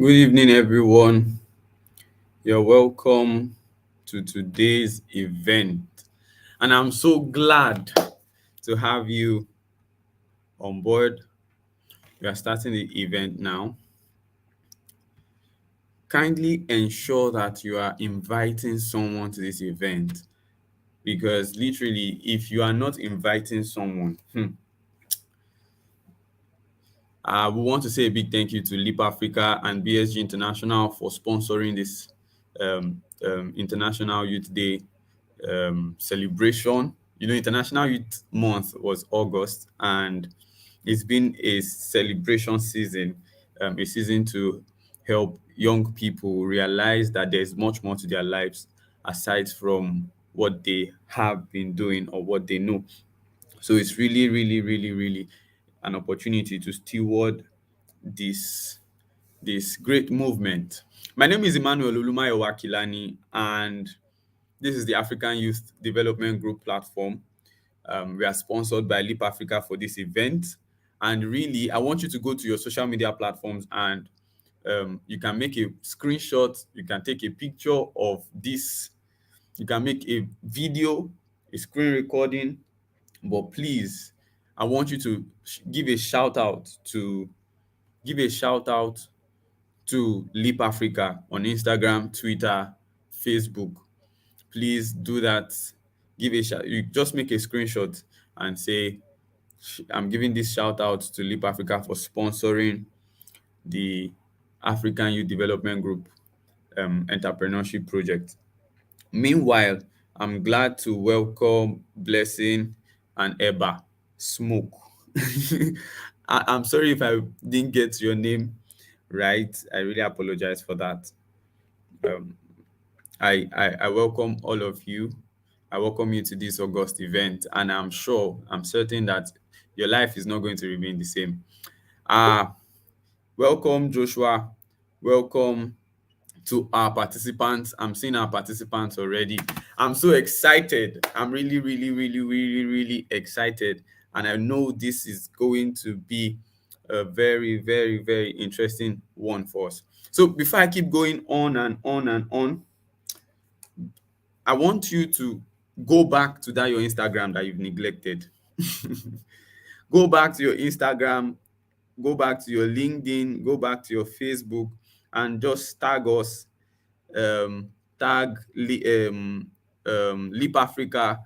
Good evening, everyone. You're welcome to today's event. And I'm so glad to have you on board. We are starting the event now. Kindly ensure that you are inviting someone to this event because literally, if you are not inviting someone, we want to say a big thank you to Leap Africa and BSG International for sponsoring this International Youth Day celebration. International Youth Month was August, and it's been a celebration season, a season to help young people realize that there's much more to their lives aside from what they have been doing or what they know. So it's really, really, really, really an opportunity to steward this this great movement. My name is Emmanuel Olumayo Wakilani, and this is the African Youth Development Group platform. We are sponsored by Leap Africa for this event. And really, I want you to go to your social media platforms and you can make a screenshot, you can take a picture of this, you can make a video, a screen recording. But please, I want you to give a shout out to Leap Africa on Instagram, Twitter, Facebook. Please do that. Give a shout. You just make a screenshot and say, I'm giving this shout out to Leap Africa for sponsoring the African Youth Development Group entrepreneurship project. Meanwhile, I'm glad to welcome Blessing and Eba Smoke. I'm sorry if I didn't get your name right. I really apologize for that. Um, I welcome all of you. I welcome you to this August event, and I'm certain that your life is not going to remain the same. Ah, welcome, Joshua. Welcome to our participants. I'm seeing our participants already. I'm so excited. I'm really, really, really, really, really excited. And I know this is going to be a very, very, very interesting one for us. So before I keep going on and on and on, I want you to go back to that your Instagram that you've neglected. Go back to your Instagram, go back to your LinkedIn, go back to your Facebook, and just tag us, tag Leap Africa,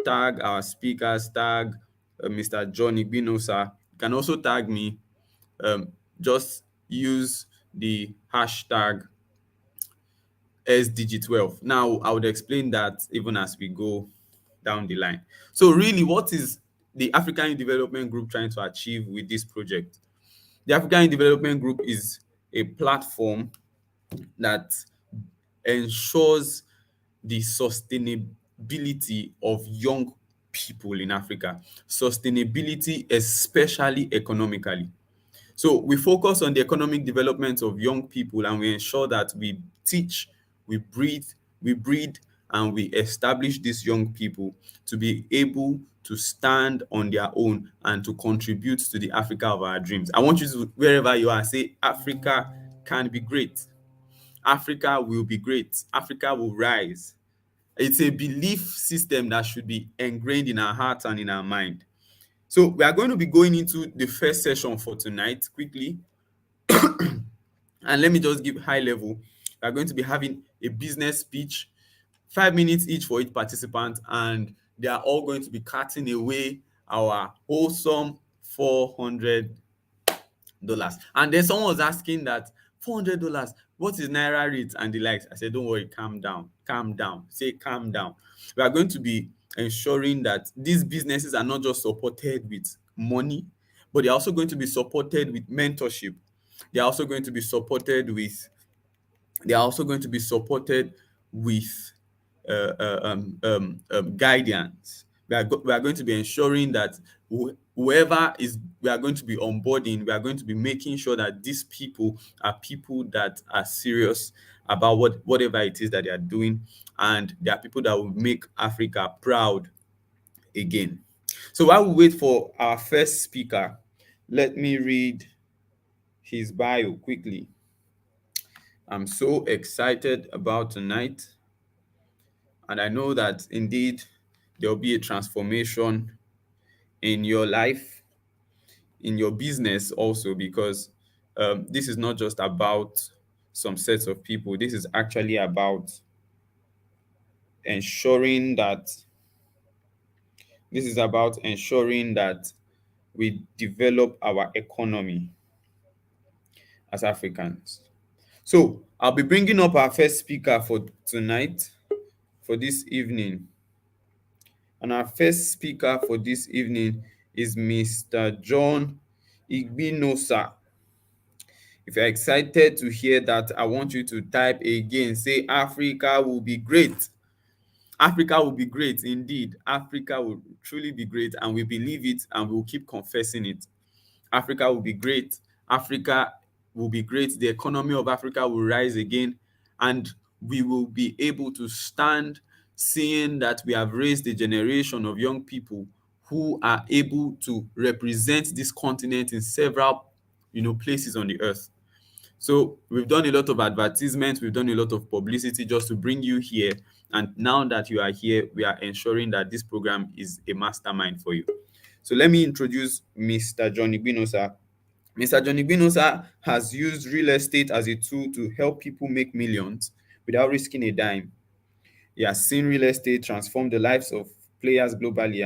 tag our speakers, tag Mr. Johnny Binosa. You can also tag me. Just use the hashtag SDG12. Now, I would explain that even as we go down the line. So, really, what is the African Development Group trying to achieve with this project? The African Development Group is a platform that ensures the sustainability of young people in Africa, sustainability, especially economically. So we focus on the economic development of young people and we ensure that we teach, we breed, and we establish these young people to be able to stand on their own and to contribute to the Africa of our dreams. I want you to, wherever you are, say, Africa can be great. Africa will be great. Africa will rise. It's a belief system that should be ingrained in our hearts and in our mind. So we are going to be going into the first session for tonight quickly. And let me just give high level. We are going to be having a business speech, 5 minutes each for each participant, and they are all going to be cutting away our wholesome $400. And then someone was asking that $400, what is Naira rate and the likes? I said, don't worry, calm down, say calm down. We are going to be ensuring that these businesses are not just supported with money, but they're also going to be supported with mentorship. They're also going to be supported with they are also going to be supported with guidance. We are going to be ensuring that whoever is we are going to be onboarding, we are going to be making sure that these people are people that are serious about whatever it is that they are doing, and they are people that will make Africa proud again. So while we wait for our first speaker, let me read his bio quickly. I'm so excited about tonight, and I know that indeed there'll be a transformation in your life, in your business also, because this is not just about some sets of people. This is actually about ensuring that we develop our economy as Africans. So I'll be bringing up our first speaker for tonight, for this evening. And our first speaker for this evening is Mr. John Igbinosa. If you're excited to hear that, I want you to type again. Say, Africa will be great. Africa will be great. Indeed, Africa will truly be great, and we believe it, and we'll keep confessing it. Africa will be great. Africa will be great. The economy of Africa will rise again, and we will be able to stand seeing that we have raised a generation of young people who are able to represent this continent in several, places on the earth. So we've done a lot of advertisements, we've done a lot of publicity just to bring you here. And now that you are here, we are ensuring that this program is a mastermind for you. So let me introduce Mr. Johnny Binosa. Mr. Johnny Binosa has used real estate as a tool to help people make millions without risking a dime. He has seen real estate transform the lives of players globally,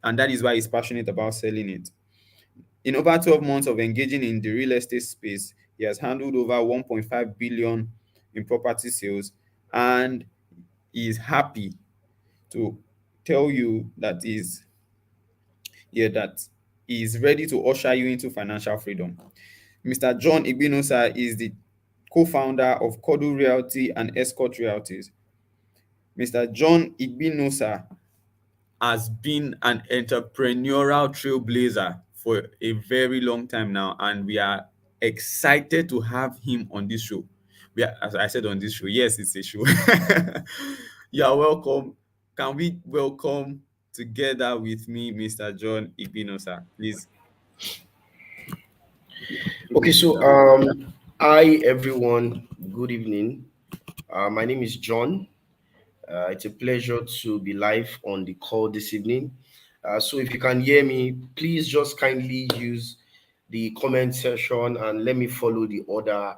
and that is why he's passionate about selling it. In over 12 months of engaging in the real estate space, he has handled over 1.5 billion in property sales, and he is happy to tell you that that he is ready to usher you into financial freedom. Mr. John Igbinosa is the co-founder of Kodu Realty and Escort Realties. Mr. John Igbinosa has been an entrepreneurial trailblazer for a very long time now, and we are excited to have him on this show. As I said, on this show, yes, it's a show. You are welcome. Can we welcome together with me Mr. John Igbinosa, please? Okay, so hi everyone, good evening. My name is John. It's a pleasure to be live on the call this evening. So if you can hear me, please just kindly use the comment section and let me follow the order.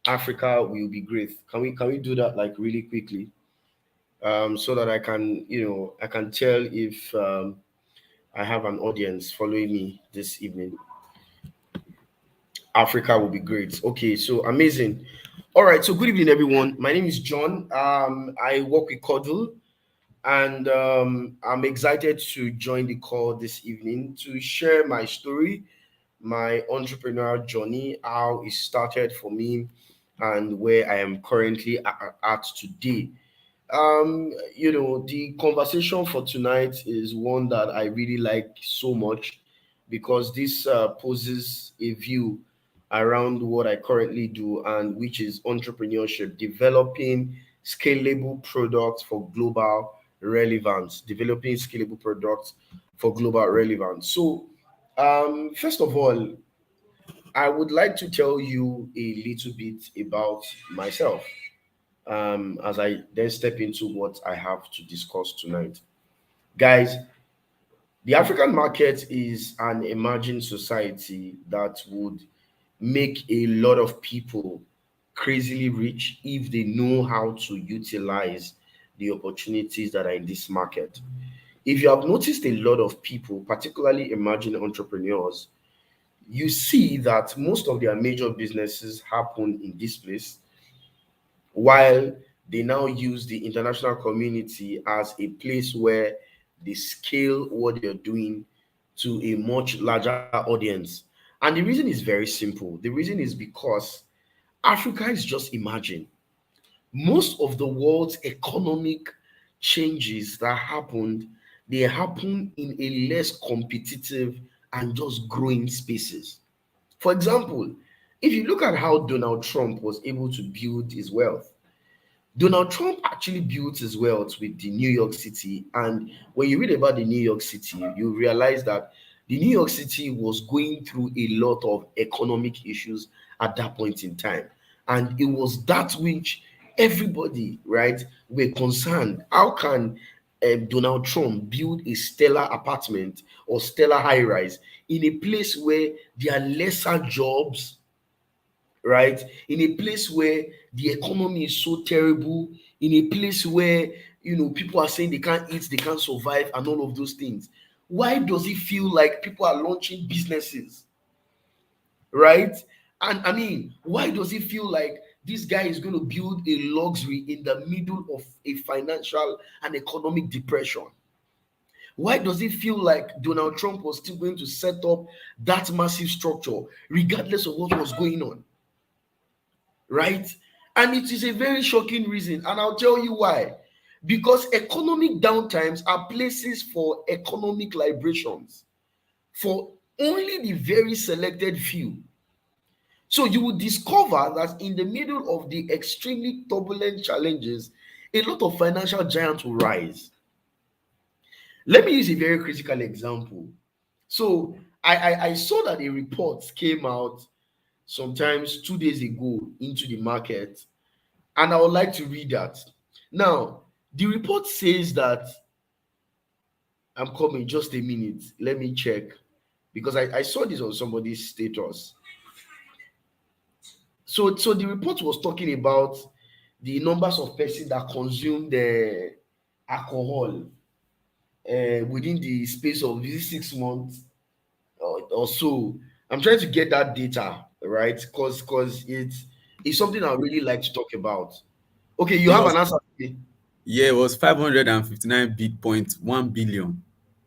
Africa will be great. Can we do that like really quickly? So that I can I can tell if I have an audience following me this evening. Africa will be great. Okay, so amazing. All right, so good evening, everyone. My name is John. I work with Codul, and I'm excited to join the call this evening to share my story, my entrepreneurial journey, how it started for me, and where I am currently at today. The conversation for tonight is one that I really like so much because this poses a view around what I currently do, and which is entrepreneurship, developing scalable products for global relevance, developing scalable products for global relevance. So, first of all, I would like to tell you a little bit about myself as I then step into what I have to discuss tonight. Guys, the African market is an emerging society that would make a lot of people crazily rich if they know how to utilize the opportunities that are in this market. If you have noticed, a lot of people, particularly emerging entrepreneurs, you see that most of their major businesses happen in this place, while they now use the international community as a place where they scale what they're doing to a much larger audience. And the reason is very simple. The reason is because Africa is just emerging. Most of the world's economic changes that happened, they happen in a less competitive and just growing spaces. For example, if you look at how Donald Trump was able to build his wealth, Donald Trump actually built his wealth with the New York City. And when you read about the New York City, you realize that the New York City was going through a lot of economic issues at that point in time. And it was that which everybody, right, were concerned. How can Donald Trump build a stellar apartment or stellar high rise in a place where there are lesser jobs, right? In a place where the economy is so terrible, in a place where people are saying they can't eat, they can't survive, and all of those things. Why does it feel like people are launching businesses, right? And I mean, why does it feel like this guy is going to build a luxury in the middle of a financial and economic depression? Why does it feel like Donald Trump was still going to set up that massive structure regardless of what was going on? Right? And it is a very shocking reason. And I'll tell you why. Because economic downtimes are places for economic liberations for only the very selected few. So you will discover that in the middle of the extremely turbulent challenges, a lot of financial giants will rise. Let me use a very critical example. So I saw that a report came out sometimes 2 days ago into the market, and I would like to read that. Now, the report says that, I'm coming, just a minute. Let me check because I saw this on somebody's status. So the report was talking about the numbers of persons that consume the alcohol within the space of 6 months or so. I'm trying to get that data, right? Because it's something I really like to talk about. Okay, you It have was an answer. Okay? Yeah, it was 559.1 billion.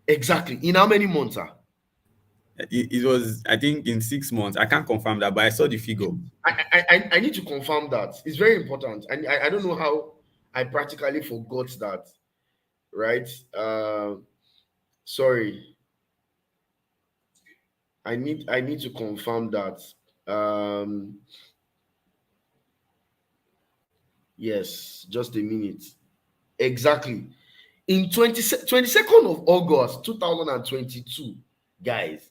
Exactly. In how many months, sir? It was, I think, in 6 months. I can't confirm that, but I saw the figure. I need to confirm that. It's very important. And I don't know how I practically forgot that, right? Sorry. I need to confirm that. Um, yes, just a minute. Exactly. In 22nd of August 2022, guys,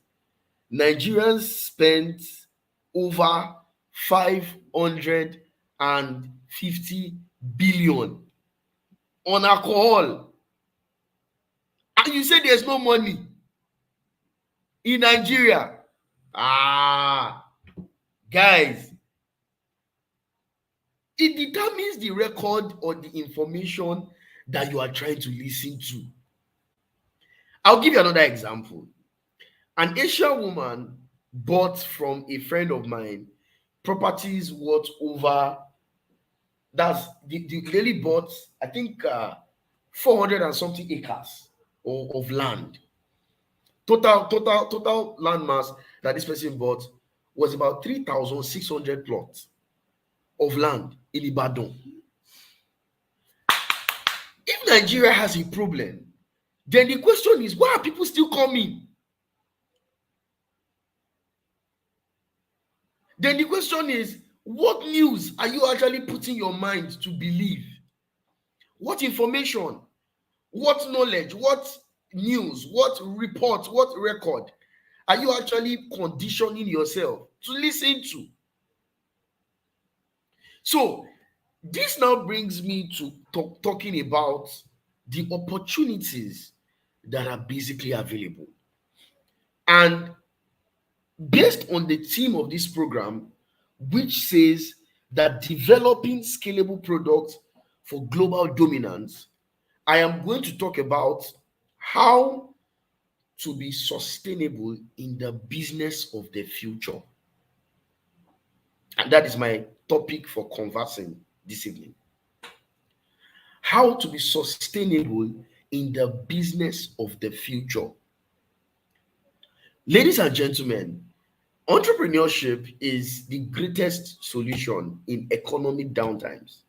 Nigerians spent over 550 billion on alcohol. And you say there's no money in Nigeria. Ah, guys, it determines the record or the information that you are trying to listen to. I'll give you another example. An Asian woman bought from a friend of mine properties worth over, the lady bought, I think, 400 and something acres of land. Total land mass that this person bought was about 3,600 plots of land in Ibadan. If Nigeria has a problem, then the question is, why are people still coming? Then the question is, what news are you actually putting your mind to believe? What information, what knowledge, what news, what report, what record are you actually conditioning yourself to listen to? So, this now brings me to talking about the opportunities that are basically available. And based on the theme of this program, which says that developing scalable products for global dominance, I am going to talk about how to be sustainable in the business of the future. And that is my topic for conversing this evening. How to be sustainable in the business of the future. Ladies and gentlemen, entrepreneurship is the greatest solution in economic downtimes.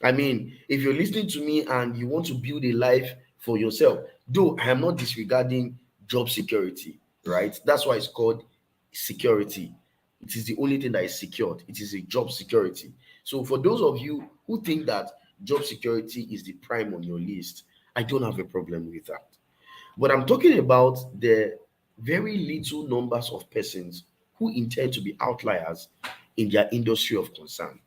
I mean, if you're listening to me and you want to build a life for yourself, though I am not disregarding job security, right? That's why it's called security. It is the only thing that is secured. It is a job security. So for those of you who think that job security is the prime on your list, I don't have a problem with that. But I'm talking about the very little numbers of persons who intend to be outliers in their industry of concern.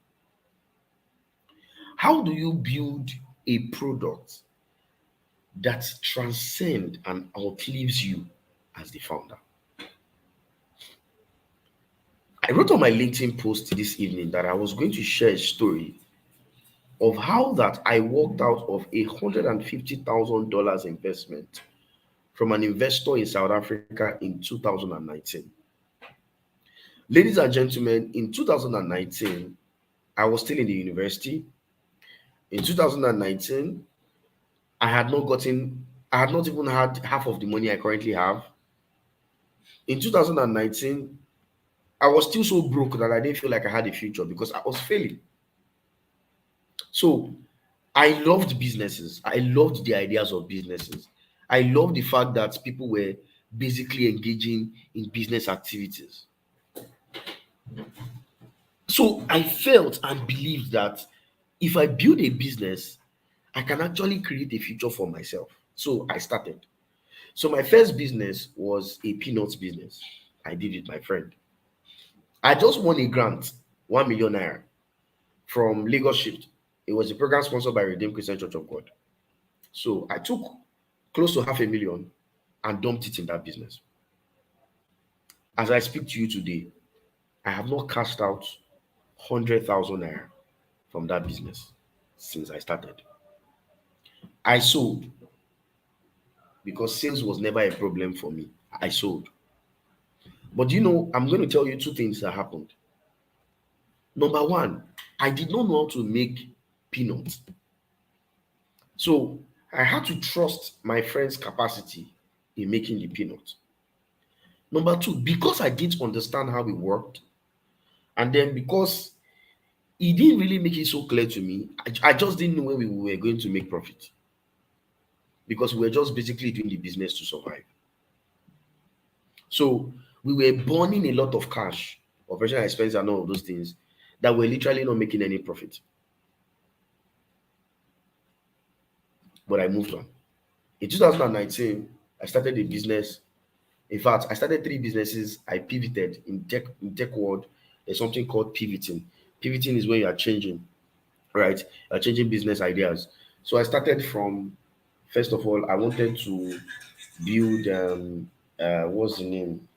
How do you build a product that transcends and outlives you as the founder? I wrote on my LinkedIn post this evening that I was going to share a story of how that I walked out of $150,000 investment from an investor in South Africa in 2019. Ladies and gentlemen, in 2019, I was still in the university. In 2019, I had not even had half of the money I currently have. In 2019, I was still so broke that I didn't feel like I had a future because I was failing. So I loved businesses. I loved the ideas of businesses. I loved the fact that people were basically engaging in business activities. So I felt and believed that if I build a business, I can actually create a future for myself. So I started. So my first business was a peanuts business. I did it with my friend. I just won a grant, 1 million naira from Lagos Shift. It was a program sponsored by Redeemed Christian Church of God. So I took close to half a million and dumped it in that business. As I speak to you today, I have not cashed out 100,000 naira from that business since I started. I sold because sales was never a problem for me. I sold. But I'm going to tell you two things that happened. Number one, I did not know how to make peanuts. So I had to trust my friend's capacity in making the peanut. Number two, because I didn't understand how it worked, and then because he didn't really make it so clear to me, I just didn't know when we were going to make profit because we were just basically doing the business to survive. So we were burning a lot of cash, operational expenses, and all of those things that were literally not making any profit. But I moved on. In 2019, I started a business. In fact, I started 3 businesses. I pivoted in tech world. There's something called pivoting. Pivoting is when you are changing, right? You're changing business ideas. So I started from, first of all, I wanted to build what's the name?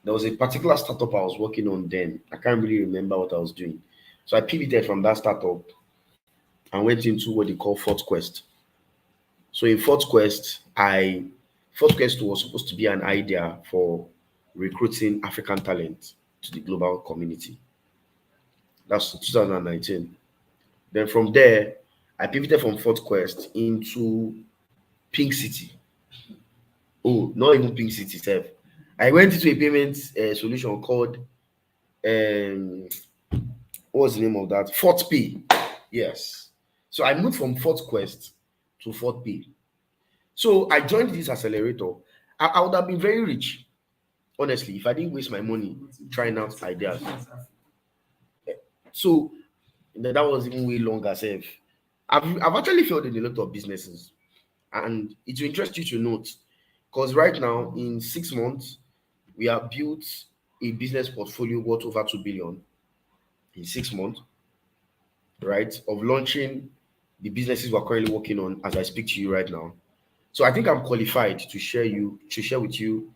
There was a particular startup I was working on then. I can't really remember what I was doing. So I pivoted from that startup and went into what they call Fourth Quest. So in Fourth Quest was supposed to be an idea for recruiting African talent to the global community. That's 2019. Then from there, I pivoted from Fourth Quest into Pink City. Oh, not even Pink City itself. I went into a payment solution called what's the name of that? Fourth Pay. Yes. So I moved from Fourth Quest to Fourth Pay. So I joined this accelerator. I would have been very rich, honestly, if I didn't waste my money trying out ideas. So that was even way longer. Self. I've actually failed in a lot of businesses, and it will interest you to note because right now in 6 months we have built a business portfolio worth over 2 billion in 6 months, right? Of launching the businesses we're currently working on as I speak to you right now. So I think I'm qualified to share with you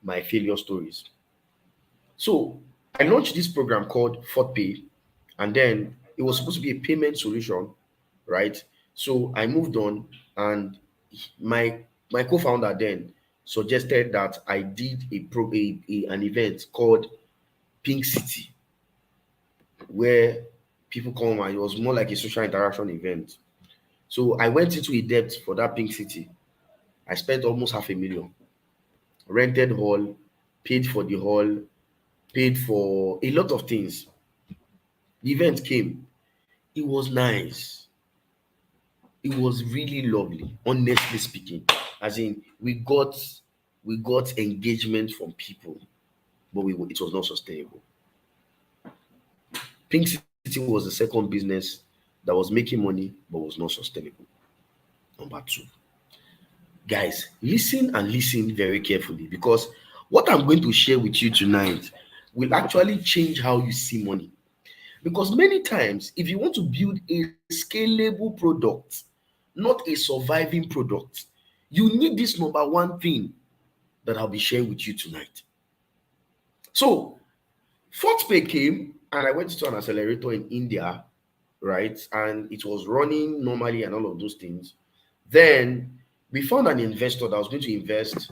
my failure stories. So I launched this program called Fort Pay, and then it was supposed to be a payment solution, right? So I moved on, and my co-founder then suggested that I did an event called Pink City, where people come, and it was more like a social interaction event. So I went into a debt for that Pink City. I spent almost half a million, rented hall, paid for the hall, paid for a lot of things. The event came. It was nice. It was really lovely, honestly speaking. As in, we got engagement from people, but it was not sustainable. Pink City was the second business that was making money but was not sustainable. Number two. Guys, listen and listen very carefully because what I'm going to share with you tonight will actually change how you see money. Because many times, if you want to build a scalable product, not a surviving product, you need this number one thing that I'll be sharing with you tonight. So, fourth pay came, and I went to an accelerator in India, right? And it was running normally and all of those things. Then we found an investor that was going to invest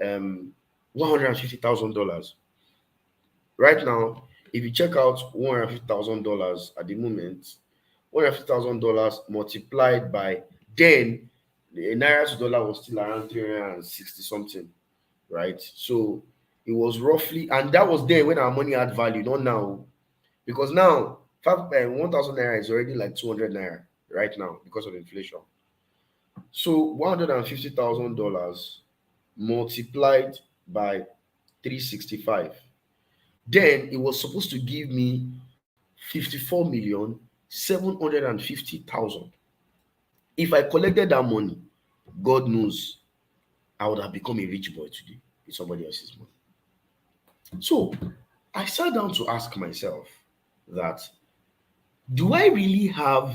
$150,000. Right now, if you check out $150,000 at the moment, $150,000 multiplied by then, the naira to dollar was still around 360 something, right? So it was roughly, and that was then when our money had value, not now, because now 1,000 naira is already like 200 naira right now because of inflation. So $150,000 multiplied by 365. Then it was supposed to give me 54,750,000. If I collected that money, God knows I would have become a rich boy today with somebody else's money. So I sat down to ask myself that, do I really have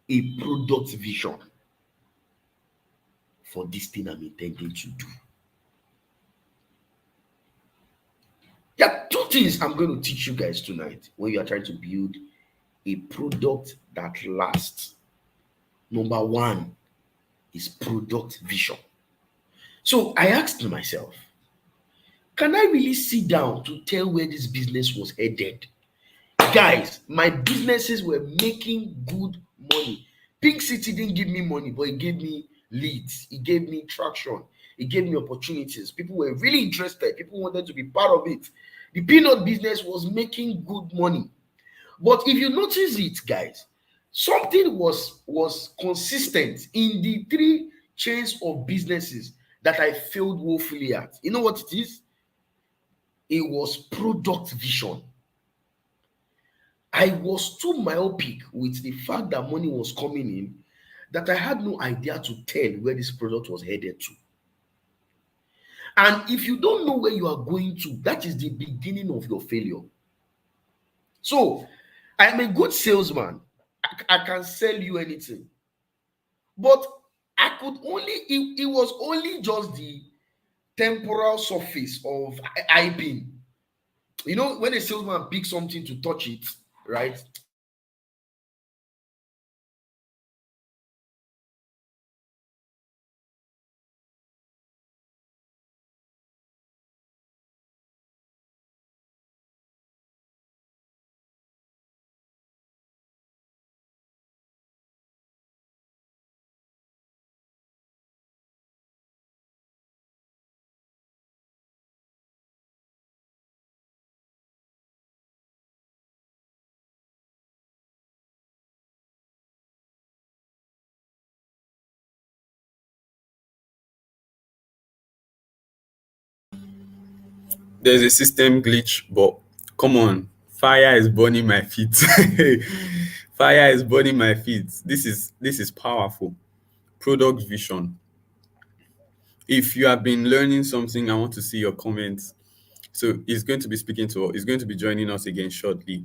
a product vision for this thing I'm intending to do? There are two things I'm going to teach you guys tonight when you are trying to build a product that lasts. Number one is product vision. So I asked myself, can I really sit down to tell where this business was headed? Guys, my businesses were making good money. Pink City didn't give me money, but it gave me leads, it gave me traction, it gave me opportunities. People were really interested, people wanted to be part of it. The peanut business was making good money. But if you notice it, guys, something was consistent in the three chains of businesses that I failed woefully at. You know what it is? It was product vision. I was too myopic with the fact that money was coming in that I had no idea to tell where this product was headed to. And if you don't know where you are going to, that is the beginning of your failure. So, I am a good salesman. I can sell you anything. But I could only, it was only just the temporal surface of hyping. You know, when a salesman picks something to touch it, right? There's a system glitch, but come on, fire is burning my feet. Fire is burning my feet. This is powerful. Product vision. If you have been learning something, I want to see your comments. So he's going to be he's going to be joining us again shortly.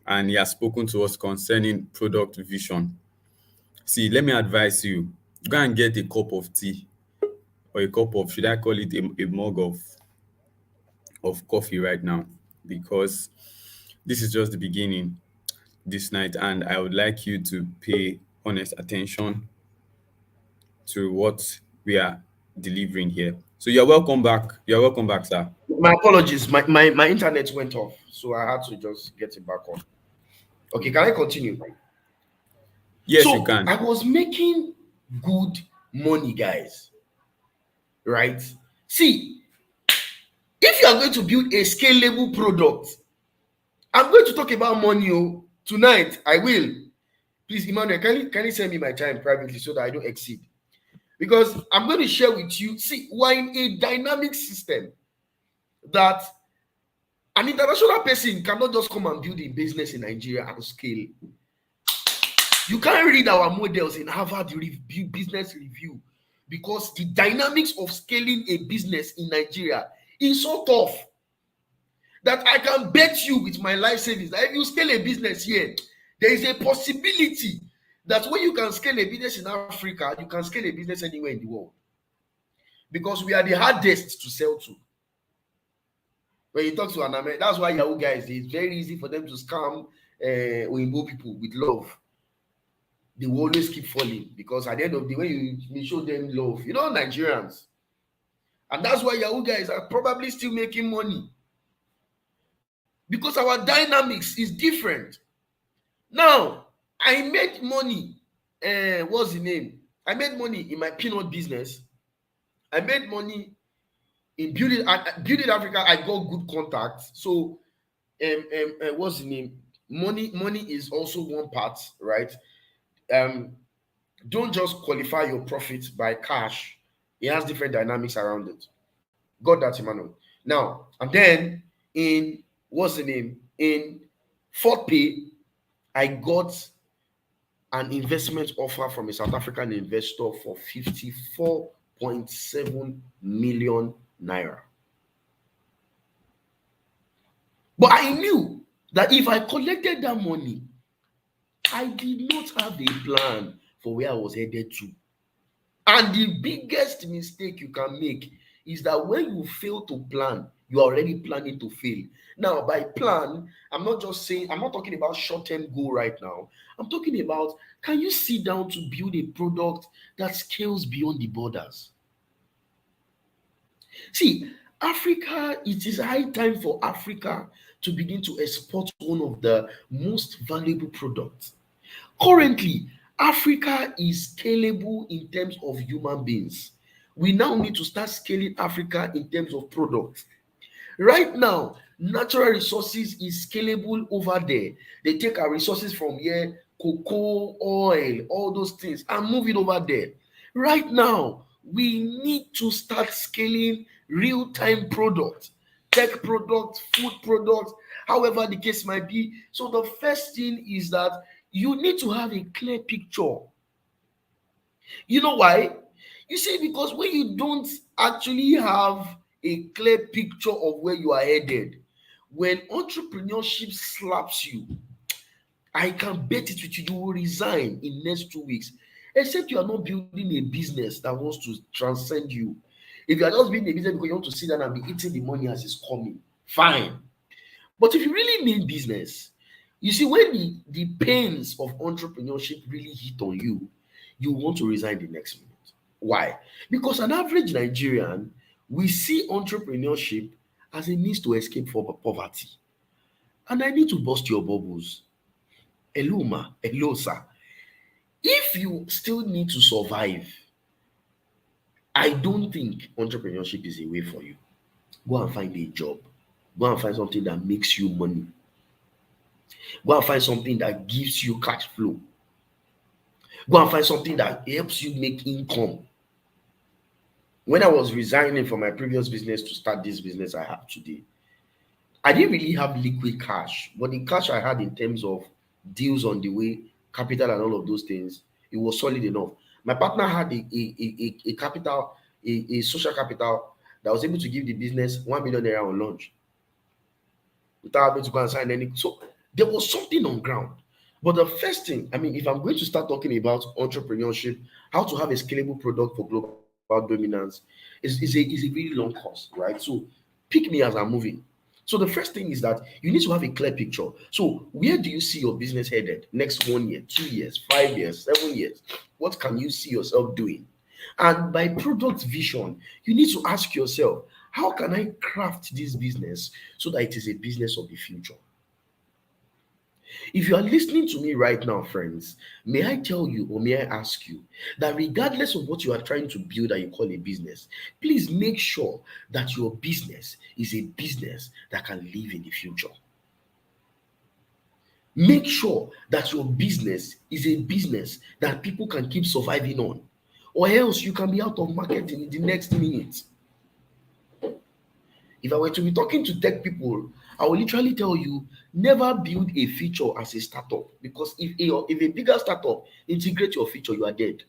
And he has spoken to us concerning product vision. See, let me advise you, go and get a cup of tea or a cup of, should I call it a mug of coffee right now, because this is just the beginning this night, and I would like you to pay honest attention to what we are delivering here. So you're welcome back. You're welcome back, sir. My apologies. My internet went off, so I had to just get it back on. Okay, can I continue? Yes, you So I can. was making good money, guys. Right? See, if you are going to build a scalable product, I'm going to talk about money. Oh, tonight I will. Please, Emmanuel, can you send me my time privately so that I don't exceed? Because I'm going to share with you. See, we're in a dynamic system that an international person cannot just come and build a business in Nigeria and scale. You can't read our models in Harvard Business Review because the dynamics of scaling a business in Nigeria is so tough. that I can bet you with my life savings that if you scale a business here, there is a possibility that when you can scale a business in Africa, you can scale a business anywhere in the world, because we are the hardest to sell to. When you talk to an American, that's why Yahoo guys, it's very easy for them to scam Oyinbo people with love. They will always keep falling, because at the end of the day, when you show them love, Nigerians, and that's why Yahoo guys are probably still making money, because our dynamics is different. Now, I made money. What's the name? I made money in my peanut business. I made money in Building Africa. I got good contacts. So, what's the name? Money is also one part, right? Don't just qualify your profit by cash. It has different dynamics around it. Got that, Emmanuel? Now, and then in what's the name? In Fort Pay, I got an investment offer from a South African investor for 54.7 million naira. But I knew that if I collected that money, I did not have a plan for where I was headed to. And the biggest mistake you can make is that when you fail to plan, you are already planning to fail. Now, by plan, I'm not talking about short-term goal right now. I'm talking about, can you sit down to build a product that scales beyond the borders? See, Africa, it is high time for Africa to begin to export one of the most valuable products. Currently, Africa is scalable in terms of human beings. We now need to start scaling Africa in terms of products. Right now, natural resources is scalable over there. They take our resources from here, cocoa, oil, all those things, and move it over there. Right now, we need to start scaling real-time products, tech products, food products, however the case might be. So the first thing is that you need to have a clear picture. You know why? You see, because when you don't actually have a clear picture of where you are headed, when entrepreneurship slaps you, I can bet it with you, you will resign in next 2 weeks. Except you are not building a business that wants to transcend you. If you are just building a business because you want to sit down and be eating the money as it's coming, fine. But if you really mean business, you see, when the pains of entrepreneurship really hit on you, you want to resign the next minute. Why? Because an average Nigerian, we see entrepreneurship as a means to escape from poverty. And I need to burst your bubbles. Hello, ma. Hello, sir. If you still need to survive, I don't think entrepreneurship is a way for you. Go and find a job. Go and find something that makes you money. Go and find something that gives you cash flow. Go and find something that helps you make income. When I was resigning from my previous business to start this business I have today, I didn't really have liquid cash, but the cash I had in terms of deals on the way, capital and all of those things, it was solid enough. My partner had a capital, a social capital that was able to give the business 1 million naira on launch without having to go and sign any. So there was something on ground. But the first thing, I mean, if I'm going to start talking about entrepreneurship, how to have a scalable product for global dominance, is a really long course, right? So pick me as I'm moving. So the first thing is that you need to have a clear picture. So where do you see your business headed next 1 year, 2 years, 5 years, 7 years? What can you see yourself doing? And by product vision, you need to ask yourself, how can I craft this business so that it is a business of the future? If you are listening to me right now, friends, may I tell you or may I ask you that regardless of what you are trying to build that you call a business, please make sure that your business is a business that can live in the future. Make sure that your business is a business that people can keep surviving on, or else you can be out of market in the next minute. If I were to be talking to tech people, I will literally tell you, never build a feature as a startup, because if a bigger startup integrates your feature, you are dead.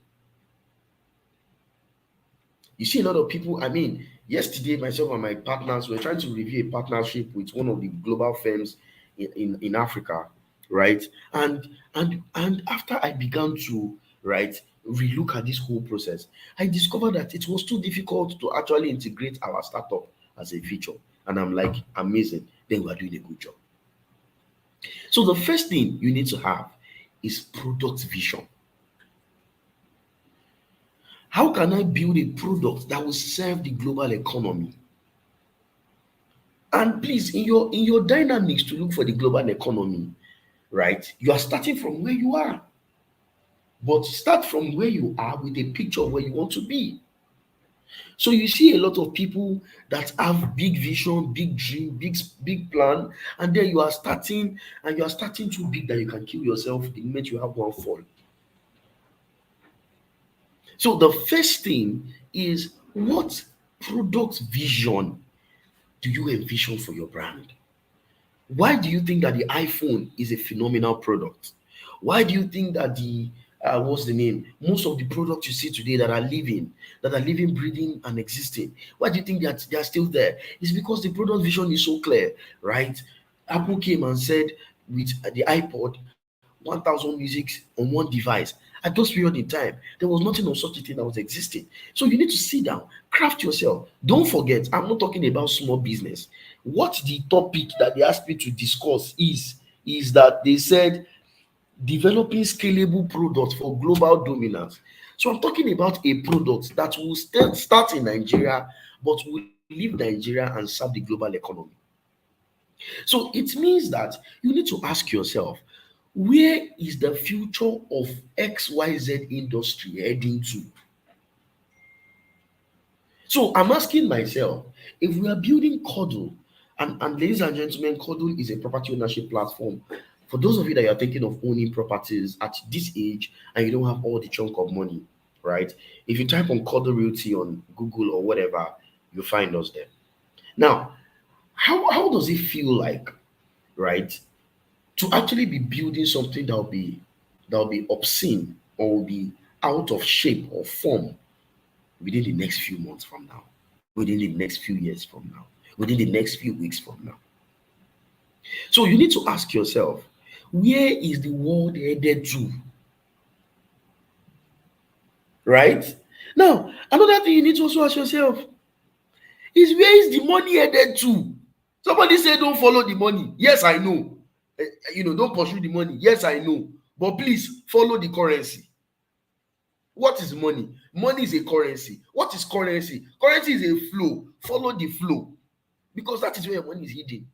You see a lot of people, I mean, Yesterday, myself and my partners were trying to review a partnership with one of the global firms in Africa, right? And after I began to, right, relook at this whole process, I discovered that it was too difficult to actually integrate our startup as a feature. And I'm like, amazing. Then we are doing a good job. So the first thing you need to have is product vision. How can I build a product that will serve the global economy? And please, in your dynamics to look for the global economy, right? You are starting from where you are, but start from where you are with a picture of where you want to be. So you see a lot of people that have big vision, big dream, big plan, and then you are starting too big that you can kill yourself the moment you have one fall. So the first thing is, what product vision do you envision for your brand? Why do you think that the iPhone is a phenomenal product? Why do you think that the what's the name? Most of the products you see today that are living, breathing, and existing. Why do you think that they are still there? It's because the product vision is so clear, right? Apple came and said with the iPod, 1,000 musics on one device. At those period in time, there was nothing of such a thing that was existing. So you need to sit down, craft yourself. Don't forget, I'm not talking about small business. What the topic that they asked me to discuss is that they said developing scalable products for global dominance. So I'm talking about a product that will still start in Nigeria, but will leave Nigeria and serve the global economy. So it means that you need to ask yourself, where is the future of XYZ industry heading to? So I'm asking myself, if we are building Cuddle, and ladies and gentlemen, Cuddle is a property ownership platform. For those of you that are thinking of owning properties at this age and you don't have all the chunk of money, right? If you type on Cuddle Realty on Google or whatever, you find us there. Now, how does it feel like, right, to actually be building something that will be obscene or will be out of shape or form within the next few months from now, within the next few years from now, within the next few weeks from now? So you need to ask yourself, where is the world headed to? Right? Now, another thing you need to also ask yourself is, where is the money headed to? Somebody say don't follow the money. Yes, I know. Don't pursue the money. Yes, I know. But please follow the currency. What is money? Money is a currency. What is currency? Currency is a flow. Follow the flow, because that is where your money is hidden.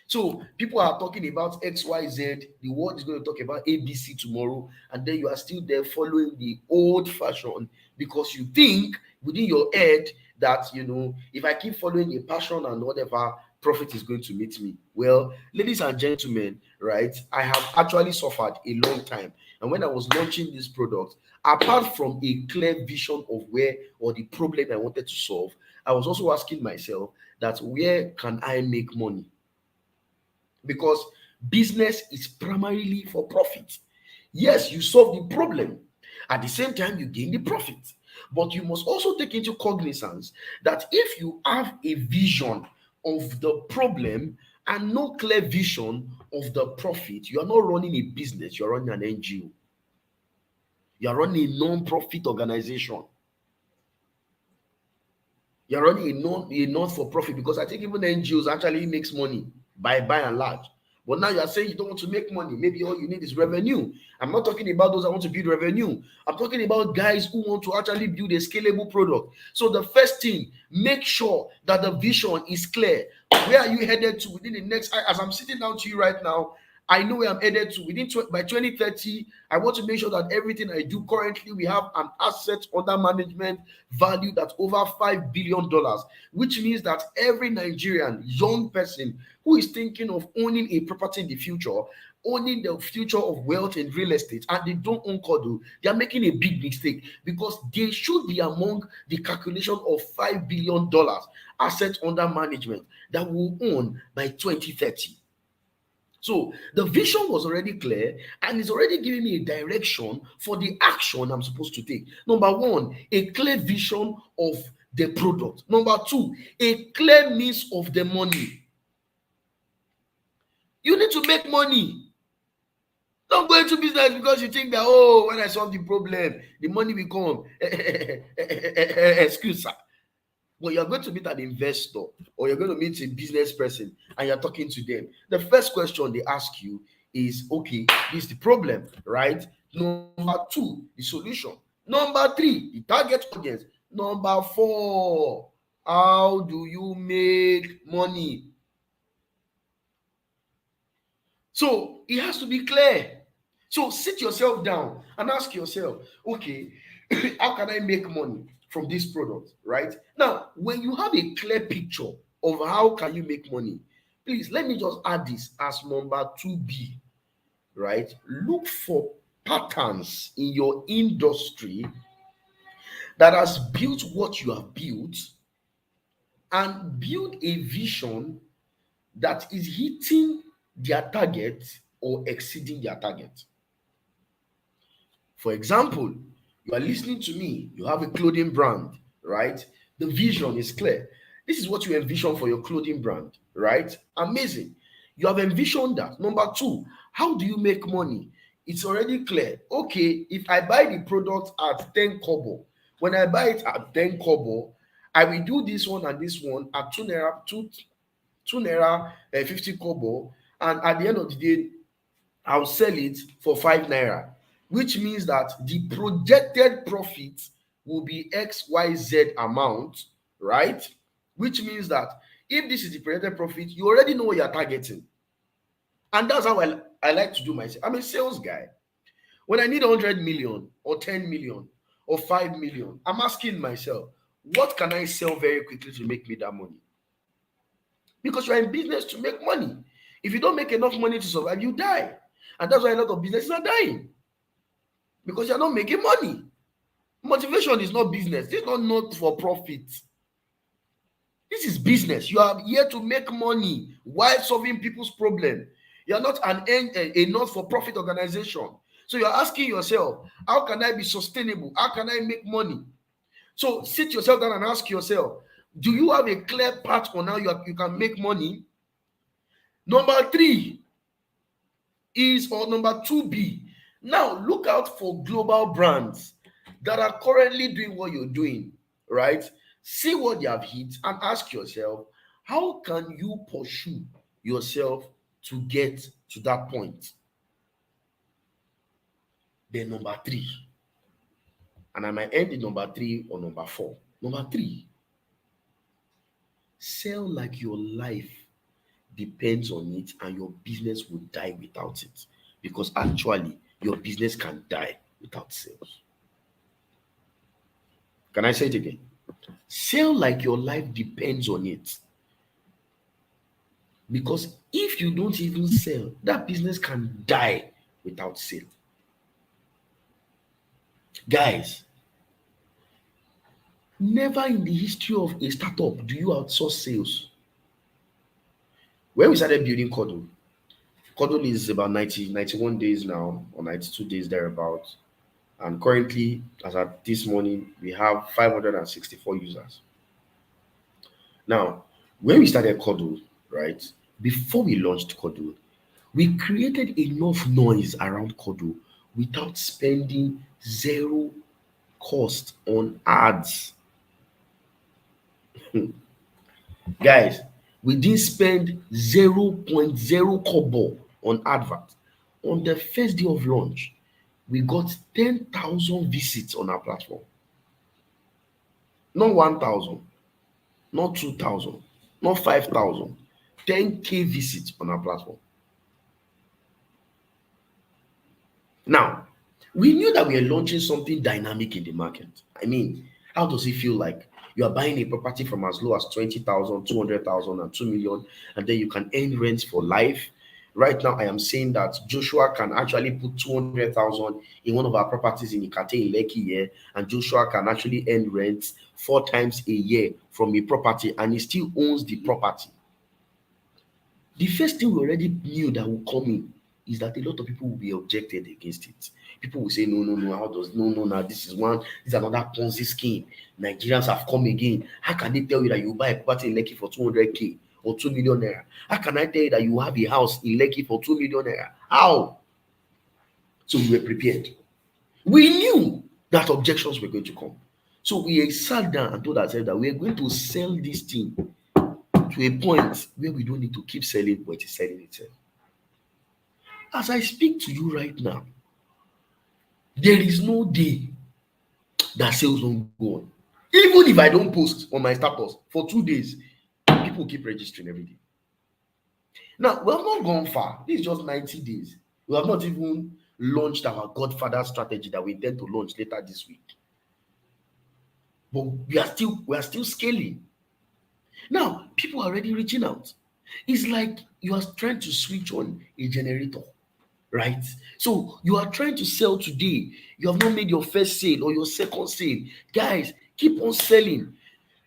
So people are talking about XYZ, the world is going to talk about ABC tomorrow, and then you are still there following the old fashion because you think within your head that, if I keep following a passion and whatever, profit is going to meet me. Well, ladies and gentlemen, right, I have actually suffered a long time. And when I was launching this product, apart from a clear vision of where or the problem I wanted to solve, I was also asking myself that, where can I make money? Because business is primarily for profit. Yes, you solve the problem. At the same time, you gain the profit. But you must also take into cognizance that if you have a vision of the problem and no clear vision of the profit, you are not running a business, you are running an NGO. You are running a non-profit organization. You are running a not-for-profit, because I think even NGOs actually makes money by and large. But now you are saying you don't want to make money. Maybe all you need is revenue. I'm not talking about those that want to build revenue. I'm talking about guys who want to actually build a scalable product. So the first thing, make sure that the vision is clear. Where are you headed to within the next, as I'm sitting down to you right now, I know where I'm headed to. By 2030, I want to make sure that everything I do currently, we have an asset under management valued at over $5 billion, which means that every Nigerian young person who is thinking of owning a property in the future, owning the future of wealth in real estate, and they don't own Kodu, they are making a big mistake, because they should be among the calculation of $5 billion assets under management that will own by 2030. So the vision was already clear, and it's already giving me a direction for the action I'm supposed to take. Number one, a clear vision of the product. Number two, a clear means of the money. You need to make money. Don't go into business because you think that, oh, when I solve the problem, the money will come. Excuse, sir. When you're going to meet an investor or you're going to meet a business person and you're talking to them, the first question they ask you is, okay, this is the problem, right? Number two, the solution. Number three, the target audience. Number four, how do you make money? So it has to be clear. So sit yourself down and ask yourself, okay, how can I make money from this product, right? Now, when you have a clear picture of how can you make money, please let me just add this as number 2B, right? Look for patterns in your industry that has built what you have built and build a vision that is hitting their target or exceeding their target. For example, you are listening to me, you have a clothing brand, right? The vision is clear. This is what you envision for your clothing brand, right? Amazing. You have envisioned that. Number two, how do you make money? It's already clear. Okay, if I buy the product at 10 kobo, when I buy it at 10 kobo, I will do this one and this one at 2 naira, 2 naira, 50 kobo, and at the end of the day, I'll sell it for 5 naira, which means that the projected profit will be XYZ amount, right? Which means that if this is the projected profit, you already know what you're targeting. And that's how I like to do myself. I'm a sales guy. When I need 100 million or 10 million or 5 million, I'm asking myself, what can I sell very quickly to make me that money? Because you're in business to make money. If you don't make enough money to survive, you die. And that's why a lot of businesses are dying. Because you're not making money. Motivation is not business. This is not for profit. This is business. You are here to make money while solving people's problem. You are not a not-for-profit organization. So you're asking yourself, how can I be sustainable? How can I make money? So sit yourself down and ask yourself, do you have a clear path on how you can make money? Number three is, or number 2B, now look out for global brands that are currently doing what you're doing, right? See what they have hit and ask yourself, how can you pursue yourself to get to that point? Then number three, and I might end in number three or number four. Number three, sell like your life depends on it and your business will die without it. Because actually, your business can die without sales. Can I say it again? Sell like your life depends on it. Because if you don't even sell, that business can die without sale. Guys, never in the history of a startup do you outsource sales. When we started building Codle is about 91 days now, or 92 days thereabouts. And currently, as at this morning, we have 564 users. Now, when we started Codle, right, before we launched Codle, we created enough noise around Codle without spending zero cost on ads. Guys, we didn't spend 0.0 kobo on advert. On the first day of launch, we got 10,000 visits on our platform. Not 1,000, not 2,000, not 5,000, 10K visits on our platform. Now, we knew that we were launching something dynamic in the market. I mean, how does it feel like you are buying a property from as low as 20,000, 200,000, and 2 million, and then you can earn rent for life? Right now, I am saying that Joshua can actually put 200,000 in one of our properties in Ikate in Lekki here, and Joshua can actually earn rent 4 times a year from a property, and he still owns the property. The first thing we already knew that would come in is that a lot of people will be objected against it. People will say, no, no, no, how does no, no, now this is one, this is another Ponzi scheme. Nigerians have come again. How can they tell you that you buy a property in Lekki for 200K or 2 million naira? How can I tell you that you have a house in Lekki for 2 million naira? How? So we were prepared. We knew that objections were going to come. So we sat down and told ourselves that we are going to sell this thing to a point where we don't need to keep selling, but it's selling itself. As I speak to you right now, there is no day that sales don't go on. Even if I don't post on my status for 2 days, people keep registering every day. Now, we have not gone far. This is just 90 days. We have not even launched our Godfather strategy that we intend to launch later this week. But we are still scaling. Now, people are already reaching out. It's like you are trying to switch on a generator, right? So you are trying to sell today. You have not made your first sale or your second sale. Guys, keep on selling.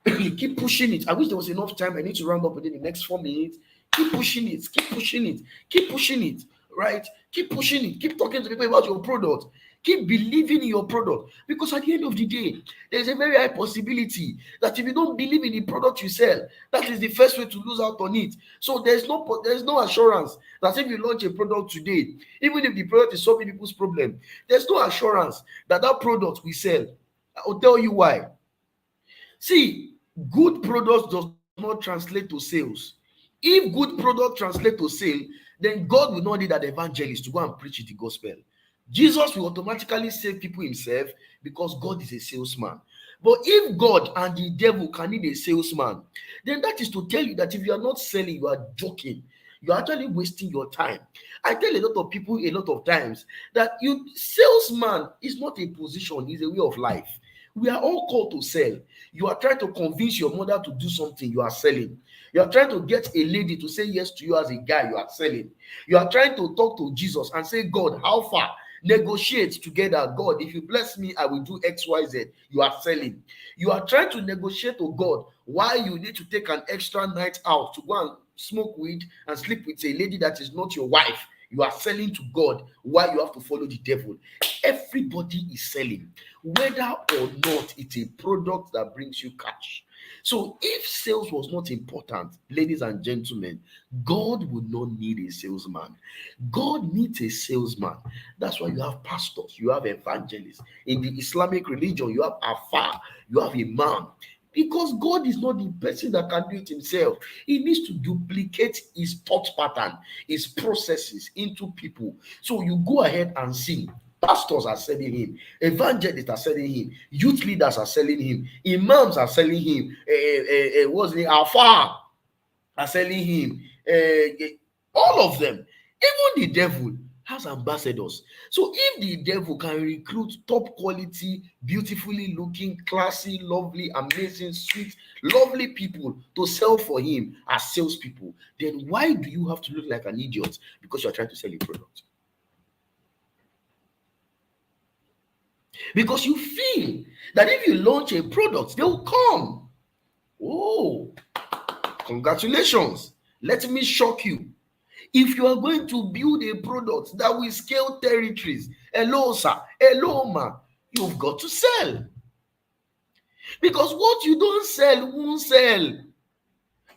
Keep pushing it. I wish there was enough time. I need to round up within the next 4 minutes. Keep pushing it. Keep pushing it. Keep pushing it. Right? Keep pushing it. Keep talking to people about your product. Keep believing in your product. Because at the end of the day, there's a very high possibility that if you don't believe in the product you sell, that is the first way to lose out on it. So there's no assurance that if you launch a product today, even if the product is solving people's problem, there's no assurance that that product will sell. I'll tell you why. See, good products does not translate to sales. If good product translate to sale, then God will not need an evangelist to go and preach the gospel. Jesus will automatically save people himself because God is a salesman. But if God and the devil can need a salesman, then that is to tell you that if you are not selling, you are joking. You are actually wasting your time. I tell a lot of people a lot of times that salesman is not a position, it's a way of life. We are all called to sell. You are trying to convince your mother to do something, you are selling. You are trying to get a lady to say yes to you as a guy, you are selling. You are trying to talk to Jesus and say, God, how far? Negotiate together. God, if you bless me, I will do XYZ. You are selling. You are trying to negotiate to God why you need to take an extra night out to go and smoke weed and sleep with a lady that is not your wife. You are selling to God why you have to follow the devil. Everybody is selling, whether or not it's a product that brings you cash. So if sales was not important, ladies and gentlemen, God would not need a salesman. God needs a salesman. That's why you have pastors, you have evangelists. In the Islamic religion, you have Afar, you have Imam. Because God is not the person that can do it himself. He needs to duplicate his thought pattern, his processes into people. So you go ahead and see. Pastors are selling him, evangelists are selling him, youth leaders are selling him, imams are selling him, what's the Alpha are selling him, all of them. Even the devil has ambassadors. So if the devil can recruit top quality, beautifully looking, classy, lovely, amazing, sweet, lovely people to sell for him as salespeople, then why do you have to look like an idiot because you're trying to sell a product? Because you feel that if you launch a product, they will come. Oh, congratulations. Let me shock you. If you are going to build a product that will scale territories, hello, sir, hello, ma, you've got to sell. Because what you don't sell won't sell.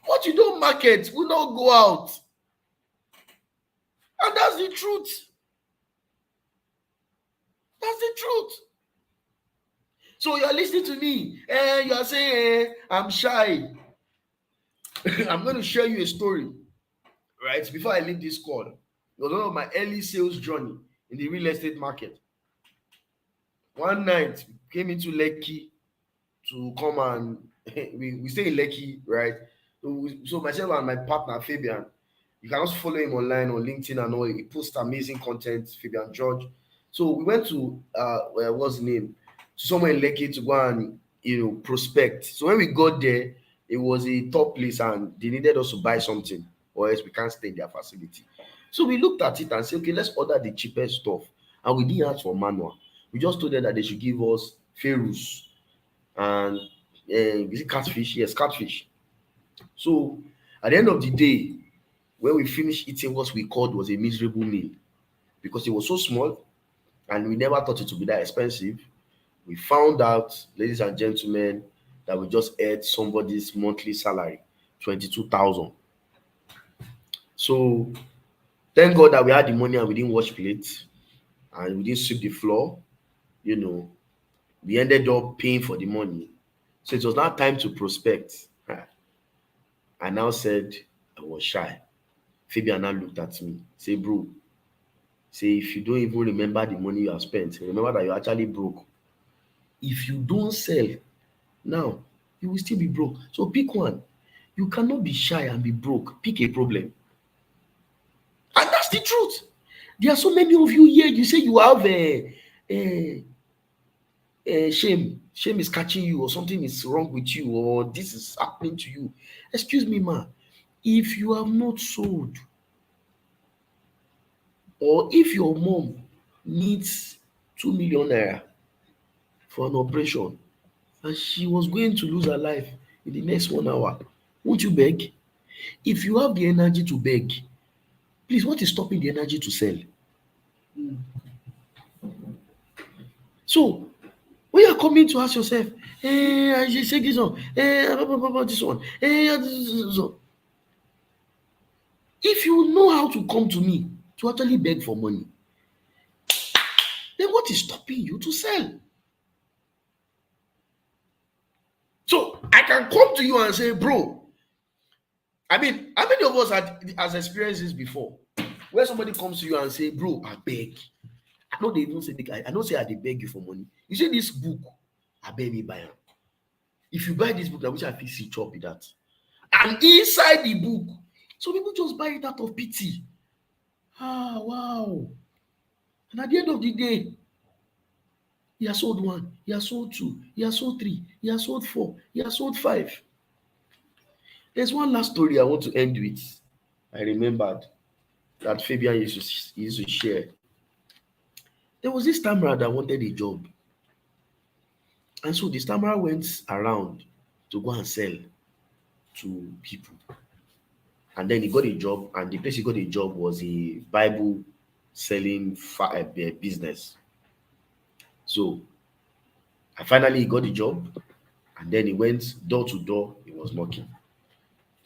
What you don't market will not go out. And that's the truth. That's the truth. So you're listening to me, and you are saying, I'm shy. I'm going to share you a story, right? Before I leave this call, it was one of my early sales journey in the real estate market. One night, we came into Lekki to come and we stay in Lekki, right? So myself and my partner Fabian, you can also follow him online on LinkedIn and all. He posts amazing content, Fabian George. So we went to what's the name? Somewhere in Lekki to go and prospect. So when we got there, it was a top place and they needed us to buy something, or else we can't stay in their facility. So we looked at it and said, okay, let's order the cheapest stuff. And we didn't ask for manual. We just told them that they should give us ferrous and is it catfish? Yes, catfish. So at the end of the day, when we finished eating, what we called was a miserable meal. because it was so small and we never thought it would be that expensive. We found out, ladies and gentlemen, that we just ate somebody's monthly salary, 22,000. So thank God that we had the money and we didn't wash plates and we didn't sweep the floor. You know, we ended up paying for the money. So it was now time to prospect. I now said I was shy. Fabian now looked at me, say, bro, say if you don't even remember the money you have spent, remember that you're actually broke. If you don't sell now, you will still be broke. So pick one. You cannot be shy and be broke. Pick a problem. And that's the truth. There are so many of you here, you say you have a shame. Shame is catching you, or something is wrong with you, or this is happening to you. Excuse me, ma. If you have not sold, or if your mom needs 2 million naira for an operation and she was going to lose her life in the next 1 hour, won't you beg? If you have the energy to beg, please, what is stopping the energy to sell? So when you're coming to ask yourself, I should say this one, this one, this one. If you know how to come to me to actually beg for money, then what is stopping you to sell? So I can come to you and say, bro, I mean, how many of us has experienced this before? Where somebody comes to you and say, bro, I beg. I know they even say, I don't say I dey beg you for money. You say this book, I beg me buy am. If you buy this book, na which I fit see chop be that. And inside the book, some people just buy it out of pity. Ah, wow. And at the end of the day, he has sold one, he has sold two, he has sold three, he has sold four, he has sold five. There's one last story I want to end with. I remembered that Fabian used to share. There was this stammerer that wanted a job. And so the stammerer went around to go and sell to people. And then he got a job, and the place he got a job was a Bible selling business. So I finally got the job, and then he went door to door, he was knocking.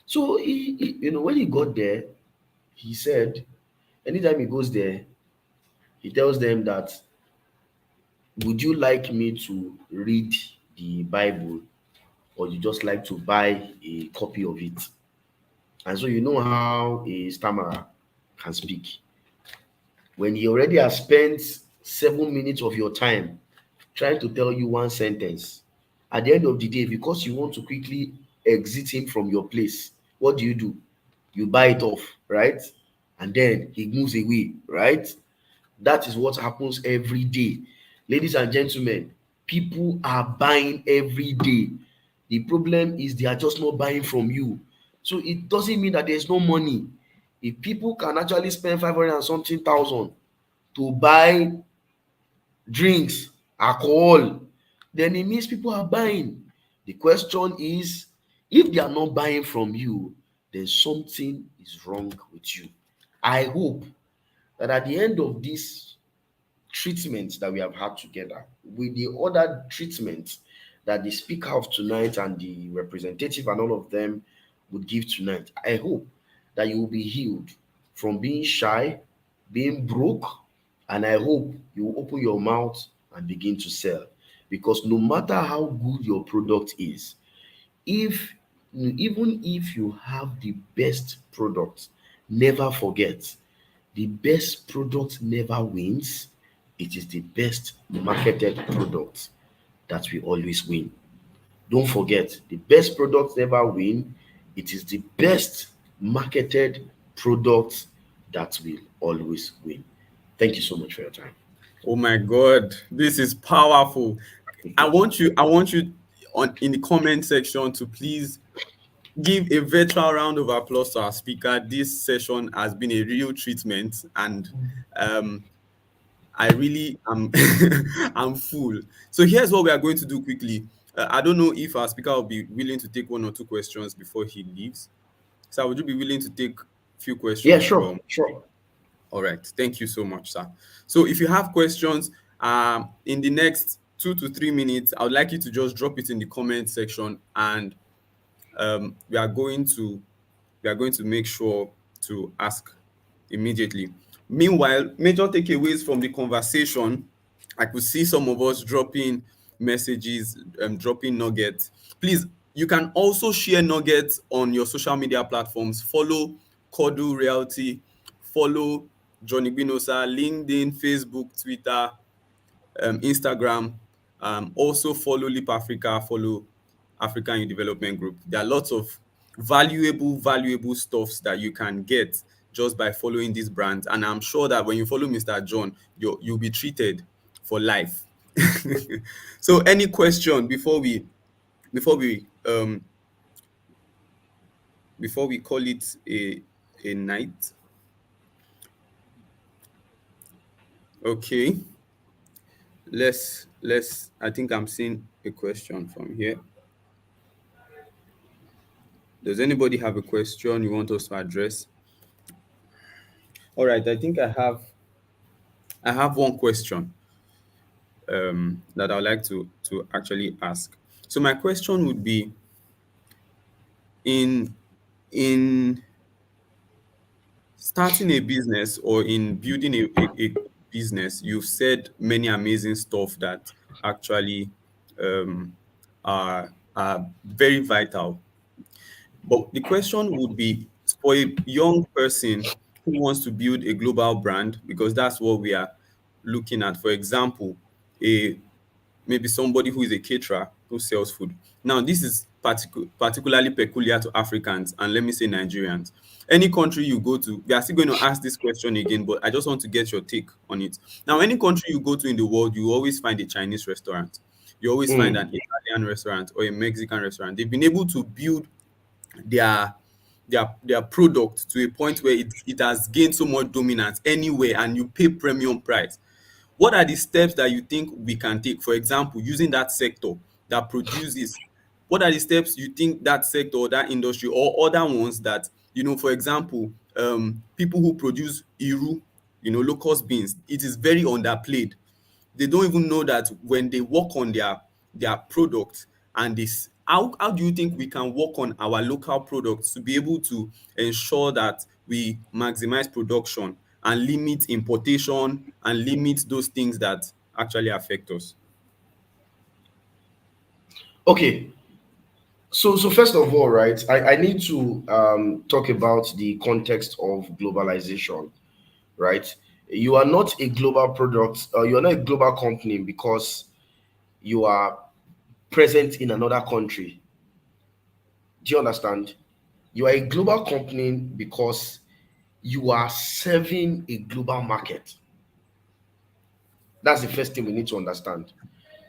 So when he got there, he said anytime he goes there, he tells them that, would you like me to read the Bible, or you just like to buy a copy of it? And so you know how a stammerer can speak. When he already has spent 7 minutes of your time trying to tell you one sentence, at the end of the day, because you want to quickly exit him from your place, what do? You buy it off, right? And then he moves away, right? That is what happens every day. Ladies and gentlemen, people are buying every day. The problem is they are just not buying from you. So it doesn't mean that there's no money. If people can actually spend 500 and something thousand to buy drinks, alcohol, then it means people are buying. The question is, if they are not buying from you, then something is wrong with you. I hope that at the end of this treatment that we have had together, with the other treatment that the speaker of tonight and the representative and all of them would give tonight, I hope that you will be healed from being shy, being broke, and I hope you will open your mouth and begin to sell. Because no matter how good your product is, if even if you have the best product, never forget, the best product never wins. It is the best marketed product that will always win. Don't forget, the best products never win. It is the best marketed product that will always win. Thank you so much for your time. Oh my God, this is powerful. I want you on in the comment section to please give a virtual round of applause to our speaker. This session has been a real treatment, and I really am I'm full. So here's what we are going to do quickly. I don't know if our speaker will be willing to take one or two questions before he leaves. So would you be willing to take a few Yeah, questions sure, from? sure. All right. Thank you so much, sir. So if you have questions, in the next 2 to 3 minutes, I would like you to just drop it in the comment section, and um, we are going to we are going to make sure to ask immediately. Meanwhile, major takeaways from the conversation, I could see some of us dropping messages, dropping nuggets. Please, you can also share nuggets on your social media platforms. Follow Kodu Realty, follow Johnny Binosa, LinkedIn, Facebook, Twitter, Instagram. Also follow Leap Africa, follow African Youth Development Group. There are lots of valuable stuffs that you can get just by following these brands. And I'm sure that when you follow Mr. John, you'll be treated for life. So any question before we um before we call it a night? Okay. Let's I think I'm seeing a question from here. Does anybody have a question you want us to address? All right, I think I have one question that I'd like to actually ask. So my question would be, in in starting a business or in building a business, you've said many amazing stuff that actually um, are very vital. But the question would be, for a young person who wants to build a global brand, because that's what we are looking at. For example, a maybe somebody who is a caterer who sells food. Now, this is particularly peculiar to Africans, and let me say Nigerians. Any country you go to, we are still going to ask this question again, but I just want to get your take on it. Now, any country you go to in the world, you always find a Chinese restaurant. You always find an Mm. Italian restaurant or a Mexican restaurant. They've been able to build their their product to a point where it has gained so much dominance anywhere, and you pay premium price. What are the steps that you think we can take, for example, using that sector that produces? What are the steps you think that sector or that industry or other ones that, for example, people who produce iru, locust beans, it is very underplayed. They don't even know that when they work on their product, and this, how do you think we can work on our local products to be able to ensure that we maximize production and limit importation and limit those things that actually affect us? Okay, so first of all, right, I need to talk about the context of globalization, right? You are not a global product, you are not a global company because you are present in another country. Do you understand? You are a global company because you are serving a global market. That's the first thing we need to understand.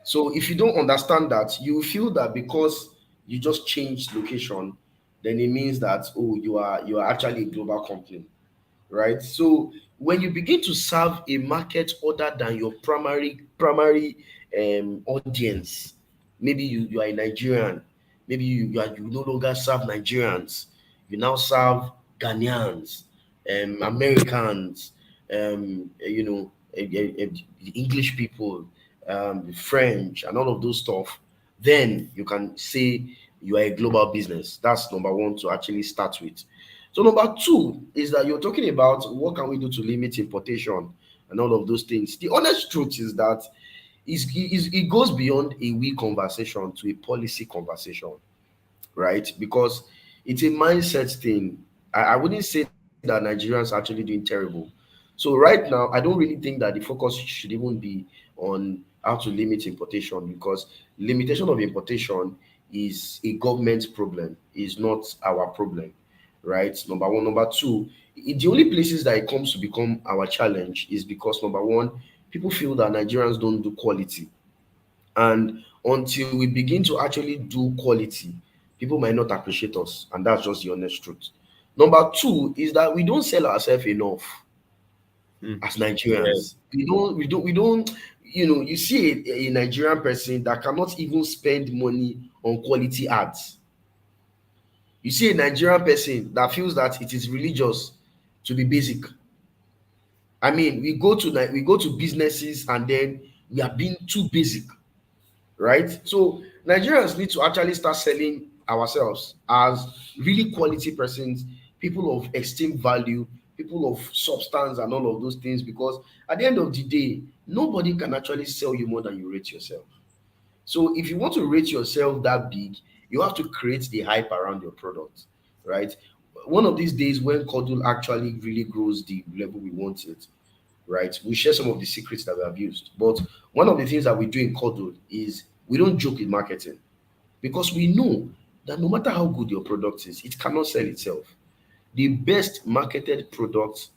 So if you don't understand that, you feel that because you just changed location, then it means that, oh, you are actually a global company, right? So when you begin to serve a market other than your primary audience, maybe you are a Nigerian, maybe you no longer serve Nigerians, you now serve Ghanaians, Americans, English people, French, and all of those stuff. Then you can say you are a global business. That's number one to actually start with. So number two is that you're talking about what can we do to limit importation and all of those things. The honest truth is that it goes beyond a we conversation to a policy conversation, right? Because it's a mindset thing. I wouldn't say that Nigerians are actually doing terrible. So right now, I don't really think that the focus should even be on how to limit importation, because limitation of importation is a government problem, is not our problem, right? Number one. Number two, the only places that it comes to become our challenge is because number one, people feel that Nigerians don't do quality. And until we begin to actually do quality, people might not appreciate us. And that's just the honest truth. Number two is that we don't sell ourselves enough Hmm. as Yeah. Nigerians. We don't, you see a Nigerian person that cannot even spend money on quality ads. You see a Nigerian person that feels that it is religious to be basic. I mean, we go to businesses and then we are being too basic, right? So Nigerians need to actually start selling ourselves as really quality persons, people of esteemed value, people of substance, and all of those things. Because at the end of the day, nobody can actually sell you more than you rate yourself. So if you want to rate yourself that big, you have to create the hype around your product, right? One of these days when Codul actually really grows the level we want it, right? We share some of the secrets that we have used. But one of the things that we do in Codul is we don't joke with marketing, because we know that no matter how good your product is, it cannot sell itself. The best marketed product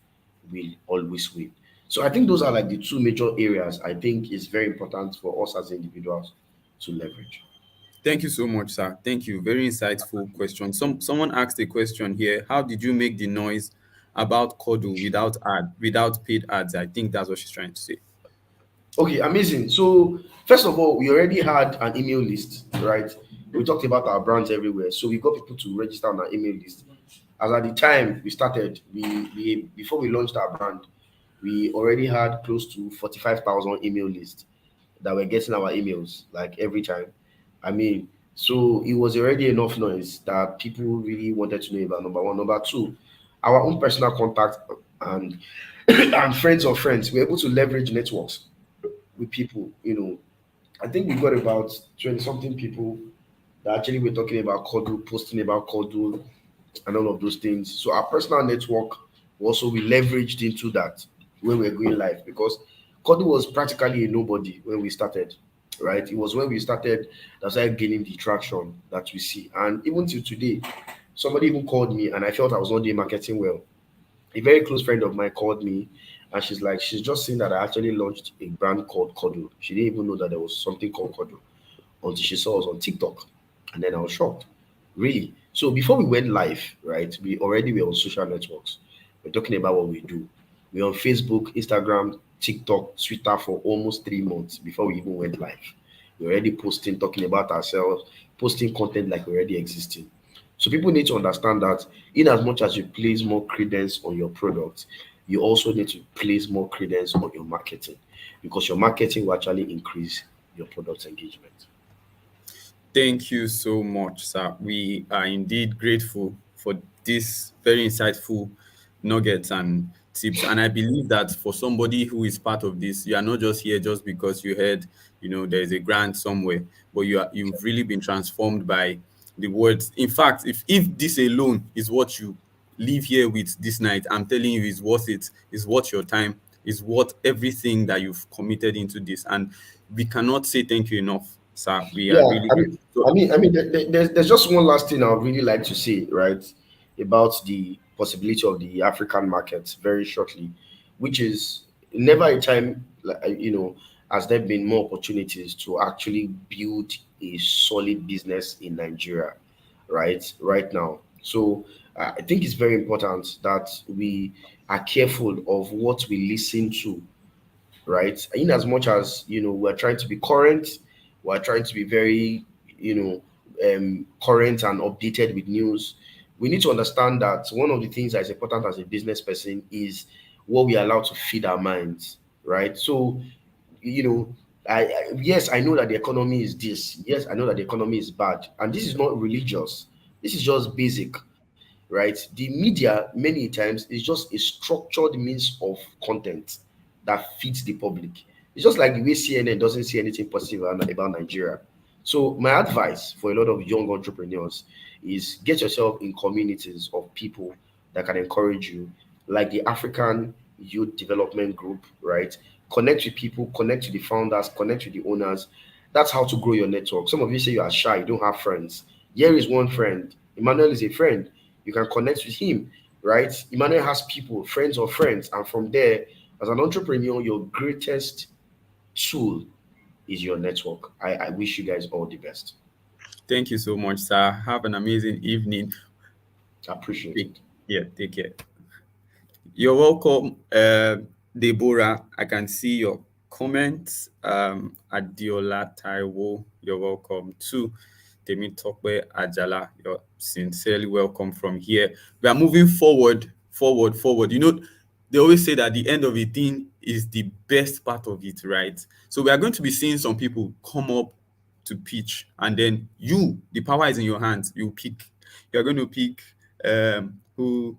will always win. So I think those are like the two major areas I think is very important for us as individuals to leverage. Thank you so much, sir. Thank you. Very insightful question. Someone asked a question here. How did you make the noise about Kodu without paid ads? I think that's what she's trying to say. Okay, amazing. So first of all, we already had an email list, right? We talked about our brands everywhere, so we got people to register on our email list. As at the time we started, we before we launched our brand, we already had close to 45,000 email lists that were getting our emails like every time. I mean, so it was already enough noise that people really wanted to know about number one. Number two, our own personal contact and and friends of friends. We're able to leverage networks with people. I think we got about 20 something people that actually were talking about Kodu, posting about Kodu, and all of those things. So our personal network also we leveraged into that when we were going live, because Kodu was practically a nobody when we started, right? It was when we started that started gaining the traction that we see. And even till today, somebody even called me and I felt I was not doing marketing well. A very close friend of mine called me and she's like, she's just seen that I actually launched a brand called Kodu. She didn't even know that there was something called Kodu until she saw us on TikTok. And then I was shocked. Really? So before we went live, right, we already were on social networks. We're talking about what we do. We're on Facebook, Instagram, TikTok, Twitter for almost 3 months before we even went live. We're already posting, talking about ourselves, posting content like we're already existing. So people need to understand that in as much as you place more credence on your product, you also need to place more credence on your marketing, because your marketing will actually increase your product engagement. Thank you so much, sir. We are indeed grateful for this very insightful nuggets and tips. And I believe that for somebody who is part of this, you are not just here just because you heard, there is a grant somewhere, but you've really been transformed by the words. In fact, if this alone is what you leave here with this night, I'm telling you, is worth it. Is worth your time. Is worth everything that you've committed into this. And we cannot say thank you enough, sir. We are Yeah, really grateful. So, there's just one last thing I would really like to say, right, about the possibility of the African market very shortly, which is never a time, like, has there been more opportunities to actually build a solid business in Nigeria, right now. So I think it's very important that we are careful of what we listen to, right? In as much as we're trying to be current, we're trying to be very current and updated with news. We need to understand that one of the things that is important as a business person is what we allow to feed our minds, right? So you know yes, I know that the economy is this, yes, I know that the economy is bad, and this is not religious, this is just basic, right? The media many times is just a structured means of content that feeds the public. It's just like the way CNN doesn't see anything positive about Nigeria. So my advice for a lot of young entrepreneurs is get yourself in communities of people that can encourage you, like the African Youth Development Group, right? Connect with people, connect with the founders, connect with the owners. That's how to grow your network. Some of you say you are shy, you don't have friends. Here is one friend. Emmanuel is a friend. You can connect with him, right? Emmanuel has people, friends of friends, and from there, as an entrepreneur, your greatest tool is your network. I wish you guys all the best. thank you so much, sir. Have an amazing evening. Appreciate Take, it. yeah, take care. You're welcome, Deborah. I can see your comments. Adiola Taiwo, you're welcome too. Temi Tokwe Ajala, you're sincerely welcome from here. We are moving forward, forward. they always say that the end of a thing is the best part of it, right? So we are going to be seeing some people come up to pitch, and then you, the power is in your hands. You pick. You are going to pick who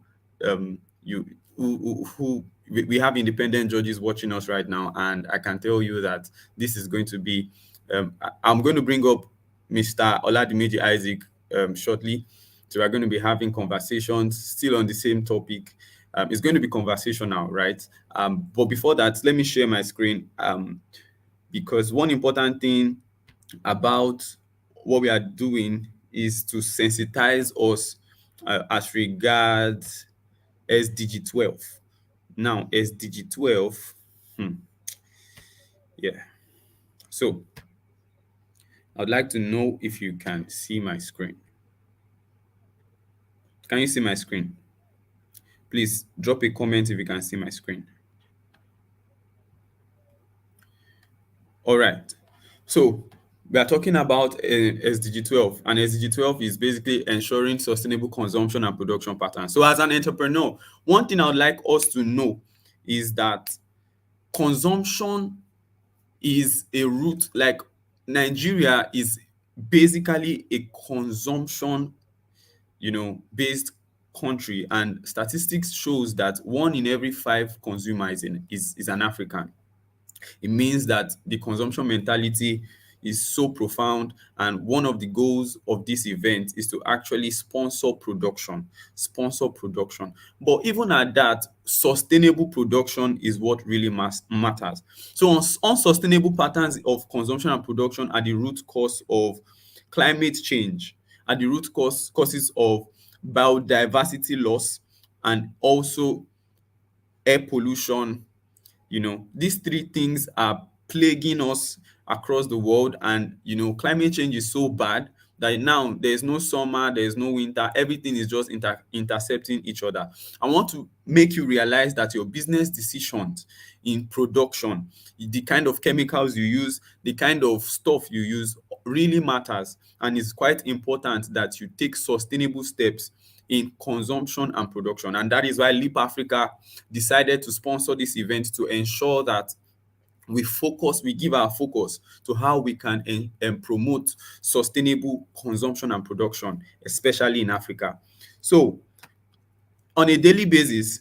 you who we have independent judges watching us right now, and I can tell you that this is going to be. I'm going to bring up Mr. Oladimeji Isaac shortly. So we're going to be having conversations still on the same topic. It's going to be conversational, right? But before that, let me share my screen, because one important thing about what we are doing is to sensitize us as regards SDG 12. Now, SDG 12, yeah. So I'd like to know if you can see my screen. Can you see my screen? Please drop a comment if you can see my screen. All right. So we are talking about SDG 12, and SDG 12 is basically ensuring sustainable consumption and production patterns. So as an entrepreneur, one thing I would like us to know is that consumption is a root, like Nigeria is basically a consumption, based country, and statistics shows that 1 in every 5 consumers is an African. It means that the consumption mentality is so profound, and one of the goals of this event is to actually sponsor production. But even at that, sustainable production is what really matters. So unsustainable patterns of consumption and production are the root cause of climate change, are the causes of biodiversity loss, and also air pollution. These three things are plaguing us across the world, and climate change is so bad that now there's no summer, there's no winter, everything is just intercepting each other. I want to make you realize that your business decisions in production, the kind of chemicals you use, the kind of stuff you use, really matters, and it's quite important that you take sustainable steps in consumption and production. And that is why Leap Africa decided to sponsor this event, to ensure that we give our focus to how we can promote sustainable consumption and production, especially in Africa. So on a daily basis,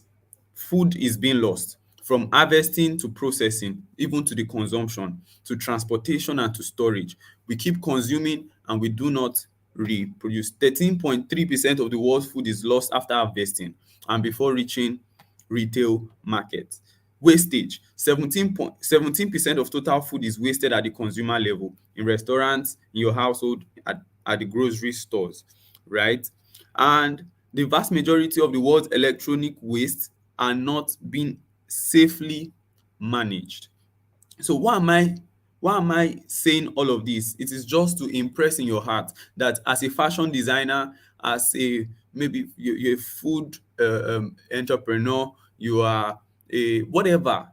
food is being lost, from harvesting to processing, even to the consumption, to transportation and to storage. We keep consuming and we do not reproduce. 13.3% of the world's food is lost after harvesting and before reaching retail markets. Wastage: 17% of total food is wasted at the consumer level, in restaurants, in your household, at the grocery stores, right? And the vast majority of the world's electronic waste are not being safely managed. So why am I saying all of this? It is just to impress in your heart that as a fashion designer, as a maybe you're a food entrepreneur, you are a whatever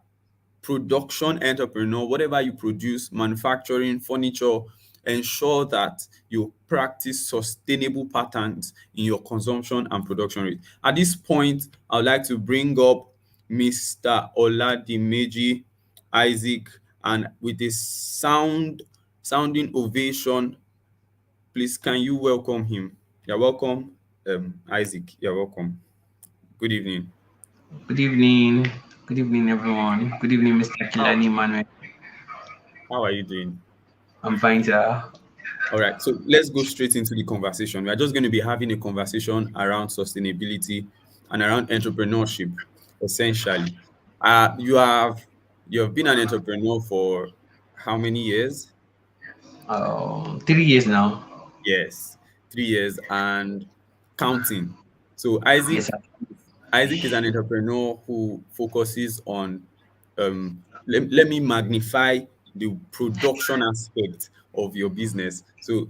production entrepreneur, whatever you produce, manufacturing, furniture, ensure that you practice sustainable patterns in your consumption and production rate. At this point, I would like to bring up Mr. Oladimeji Isaac, and with a sounding ovation, please can you welcome him? You're welcome, Isaac. You're welcome. Good evening. Good evening. Good evening, everyone. Good evening, Mr. How, Kilani Manuel. how are you doing? I'm fine, sir. All right, so let's go straight into the conversation. We are just going to be having a conversation around sustainability and around entrepreneurship, essentially. You have been an entrepreneur for how many years? 3 years now. Yes, 3 years and counting. So Yes, Isaac sir. Isaac is an entrepreneur who focuses on, let me magnify the production aspect of your business. So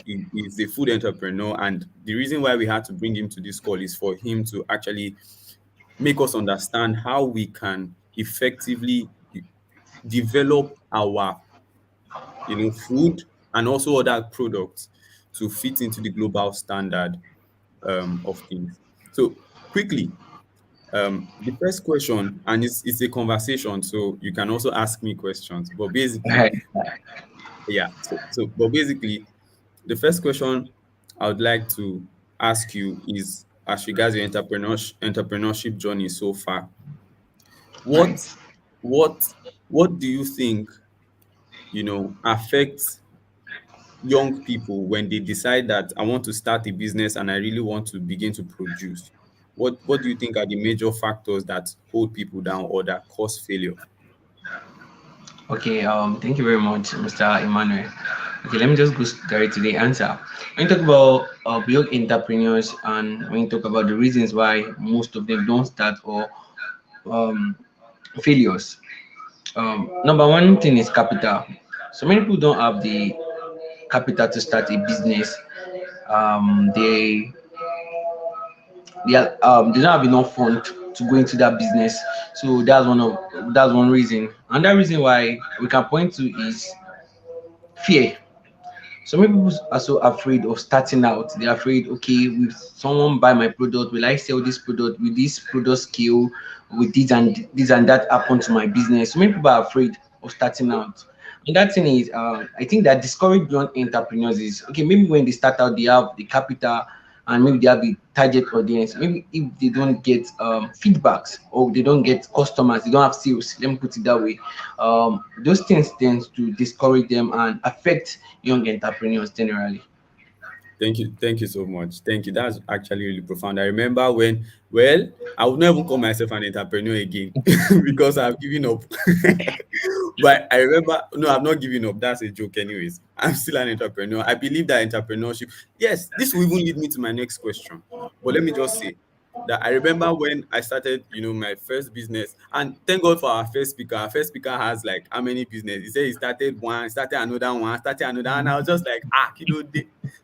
he's a food entrepreneur, and the reason why we had to bring him to this call is for him to actually make us understand how we can effectively develop our food and also other products to fit into the global standard of things. So quickly, The first question, and it's a conversation, so you can also ask me questions. But All basically, right. yeah. But basically, the first question I would like to ask you is, as regards your entrepreneurship journey so far, what Right. what what do you think affects young people when they decide that I want to start a business and I really want to begin to produce? What do you think are the major factors that hold people down or that cause failure? Okay. Thank you very much, Mr. Emmanuel. Okay, let me just go straight to the answer. When you talk about young entrepreneurs and when you talk about the reasons why most of them don't start or um, failures, number one thing is capital. So many people don't have the capital to start a business. They don't have enough fund to go into that business. So that's one reason. Another reason why we can point to is fear. So many people are so afraid of starting out. They're afraid, okay, will someone buy my product? Will I sell this product? Will this product scale? Will this and that happen to my business? So many people are afraid of starting out. And that thing is, I think that discourage young entrepreneurs is okay. Maybe when they start out, they have the capital and maybe they have the target audience. Maybe if they don't get feedbacks or they don't get customers, they don't have sales. Let me put it that way. Those things tend to discourage them and affect young entrepreneurs generally. Thank you so much. Thank you. That's actually really profound. I remember when, well, I would never call myself an entrepreneur again because I've given up. But I remember, no, I've not given up. That's a joke, anyways. I'm still an entrepreneur. I believe that entrepreneurship, yes, this will even lead me to my next question. But let me just say that I remember when I started, my first business, and thank God for our first speaker. Our first speaker has like how many business? He said he started one, started another one, started another, and I was just like,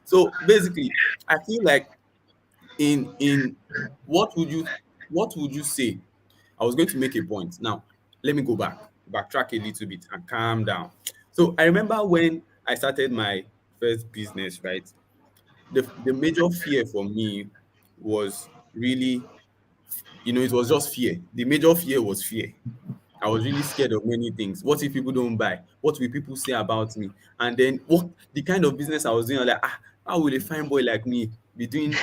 so basically, I feel like in what would you say? I was going to make a point. Now, let me backtrack a little bit and calm down. So I remember when I started my first business, right? The major fear for me was really, it was just fear. The major fear was fear. I was really scared of many things. What if people don't buy? What will people say about me? And then what the kind of business I was doing, I was like, how will a fine boy like me be doing,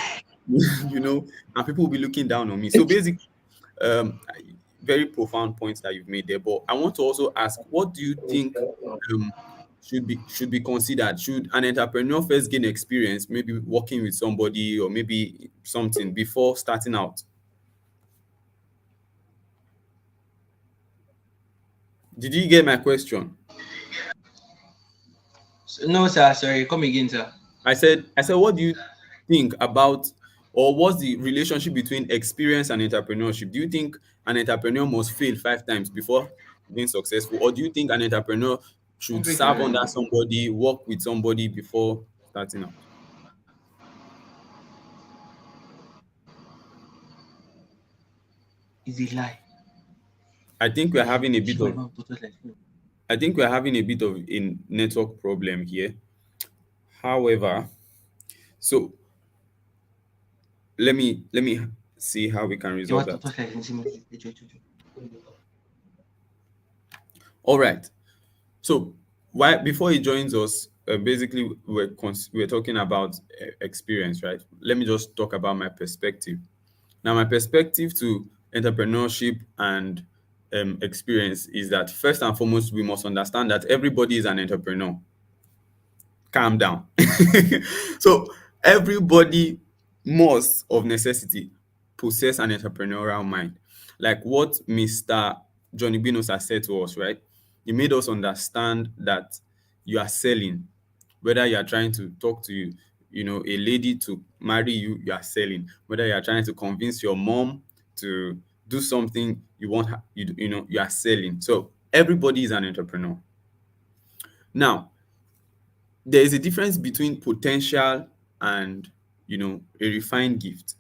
and people will be looking down on me. So basically, very profound points that you've made there. But I want to also ask, what do you think um, should be considered? Should an entrepreneur first gain experience, maybe working with somebody or maybe something before starting out? Did you get my question? So, no, sir. Sorry, come again, sir. I said, what do you think about, or what's the relationship between experience and entrepreneurship? Do you think an entrepreneur must fail 5 times before being successful, or do you think an entrepreneur should serve under somebody, work with somebody before starting out? It's a lie. I think we're having a bit She of, might not touch like no. I think we're having a bit of a network problem here. However, so let me see how we can She resolve might not that. touch like no. All right. So why before he joins us, basically we're talking about experience, right? Let me just talk about my perspective. Now, my perspective to entrepreneurship and experience is that first and foremost, we must understand that everybody is an entrepreneur. Calm down. So everybody must, of necessity, possess an entrepreneurial mind. Like what Mr. Johnny Binos has said to us, right? He made us understand that you are selling, whether you are trying to talk to a lady to marry you, you are selling. Whether you are trying to convince your mom to do something you want, you are selling. So everybody is an entrepreneur. Now, there is a difference between potential and a refined gift.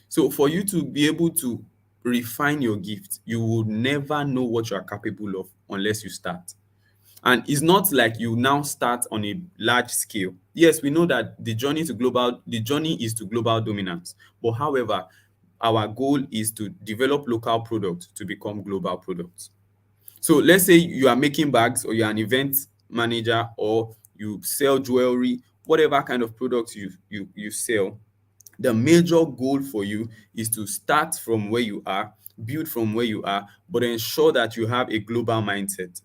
So for you to be able to refine your gift, you would never know what you are capable of unless you start. And it's not like you now start on a large scale. Yes, we know that the journey is to global dominance. But however, our goal is to develop local products to become global products. So let's say you are making bags, or you're an event manager, or you sell jewelry, whatever kind of products you sell. The major goal for you is to start from where you are, build from where you are, but ensure that you have a global mindset.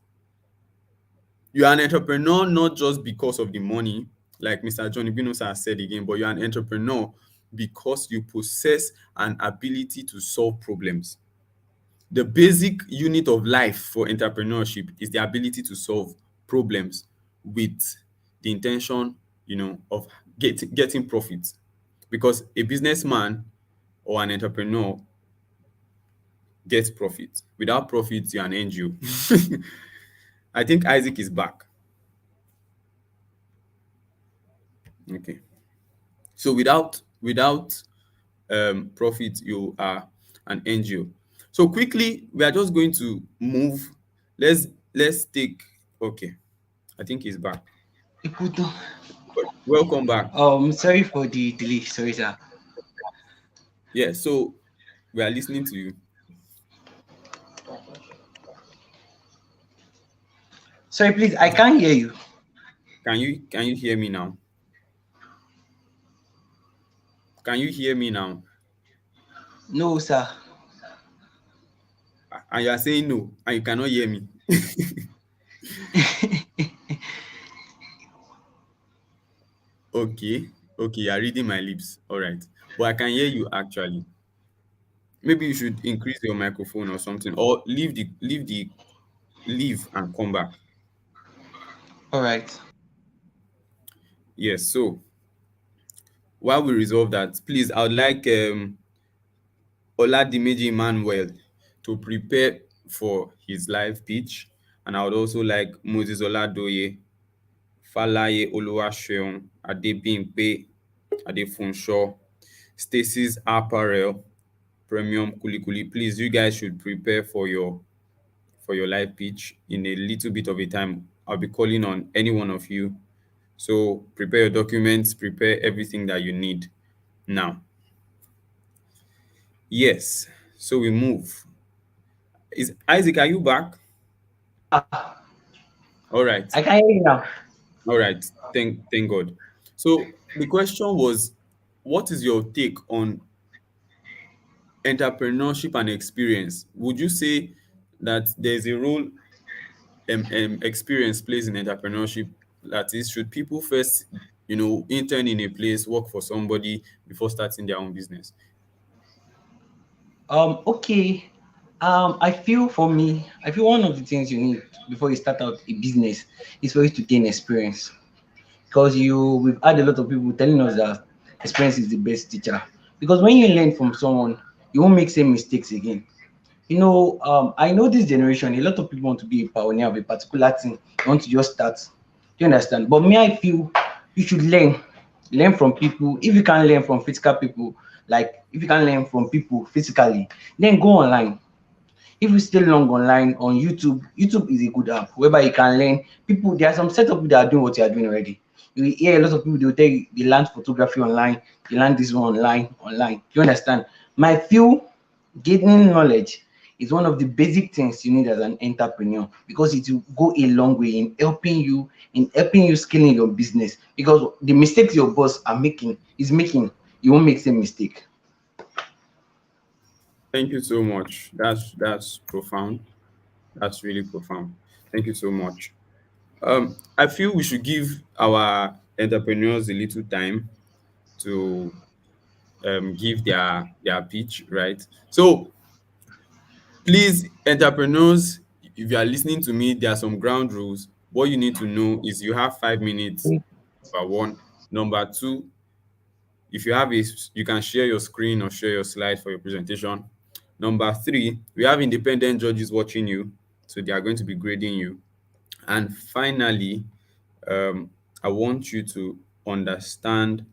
You're an entrepreneur not just because of the money, like Mr. Johnny Binosa has said again, but you're an entrepreneur because you possess an ability to solve problems. The basic unit of life for entrepreneurship is the ability to solve problems with the intention, of getting profit. Because a businessman or an entrepreneur gets profit. Without profit, you're an NGO. I think Isaac is back. Okay. So without profit, you are an NGO. So quickly, we are just going to move. Let's take. Okay, I think he's back. Ikuto. Welcome back. Sorry for the delay. Sorry, sir. Yeah, so we are listening to you. Sorry, please. I can't hear you. Can you hear me now? Can you hear me now? No, sir. And you are saying no, and you cannot hear me. Okay, okay, you are reading my lips. All right, but I can hear you actually. Maybe you should increase your microphone or something, or leave and come back. All right. Yes. So while we resolve that, please, I would like Oladimeji Emmanuel to prepare for his live pitch, and I would also like Moses Oladoye, Falaye Oluwaseun, Adebimpe Adefunsho, Stacy's Apparel, Premium Kulikuli. Please, you guys should prepare for your live pitch in a little bit of a time. I'll be calling on any one of you. So prepare your documents, prepare everything that you need now. Yes. So we move. Is Isaac, are you back? Yeah, All right. I can hear you now. All right. Thank God. So the question was, what is your take on entrepreneurship and experience? Would you say that there's a role experience plays in entrepreneurship? That is, should people first, intern in a place, work for somebody before starting their own business? Okay. I feel for me, I feel one of the things you need before you start out a business is for you to gain experience. Because we've had a lot of people telling us that experience is the best teacher. Because when you learn from someone, you won't make same mistakes again. I know this generation, a lot of people want to be a pioneer of a particular thing. They want to just start. Do you understand? But me, I feel you should learn from people. If you can learn from physical people, like if you can learn from people physically, then go online. If you stay long online on YouTube is a good app whereby you can learn. People, there are some set of people that are doing what you are doing already. You will hear a lot of people, they will tell you they learn photography online, they learn this one online. You understand? My few gaining knowledge is one of the basic things you need as an entrepreneur because it will go a long way in helping you scaling your business. Because the mistakes your boss is making, you won't make same mistake. Thank you so much. That's profound. That's really profound. Thank you so much. I feel we should give our entrepreneurs a little time to give their pitch, right? So please, entrepreneurs, if you are listening to me, there are some ground rules. What you need to know is you have 5 minutes. Number one. Number two, if you have you can share your screen or share your slide for your presentation. Number three, we have independent judges watching you, so they are going to be grading you. And finally, I want you to understand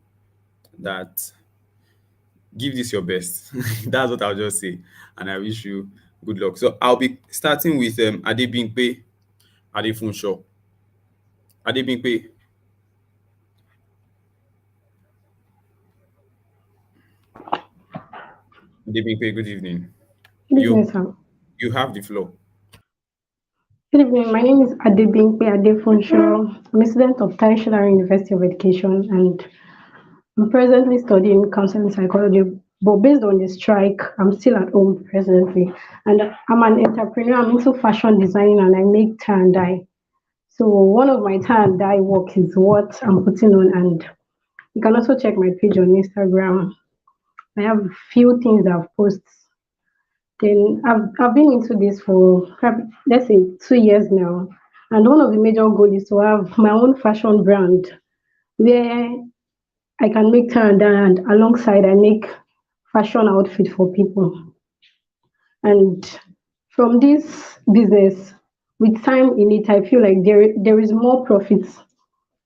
that give this your best. That's what I'll just say. And I wish you good luck. So I'll be starting with Adebimpe Adefunsho. Adebimpe, Debimpe, good evening. Good evening, You sir. you have the floor. Good evening. My name is Adebimpe Adefunso. I'm a student of Tertiary University of Education, and I'm presently studying counseling psychology. But based on the strike, I'm still at home presently. And I'm an entrepreneur. I'm into fashion design, and I make tie and dye. So one of my tie and dye work is what I'm putting on, and you can also check my page on Instagram. I have a few things that I've posted. Then I've been into this for probably, let's say 2 years now. And one of the major goals is to have my own fashion brand where I can make turn and alongside I make fashion outfit for people. And from this business, with time in it, I feel like there is more profits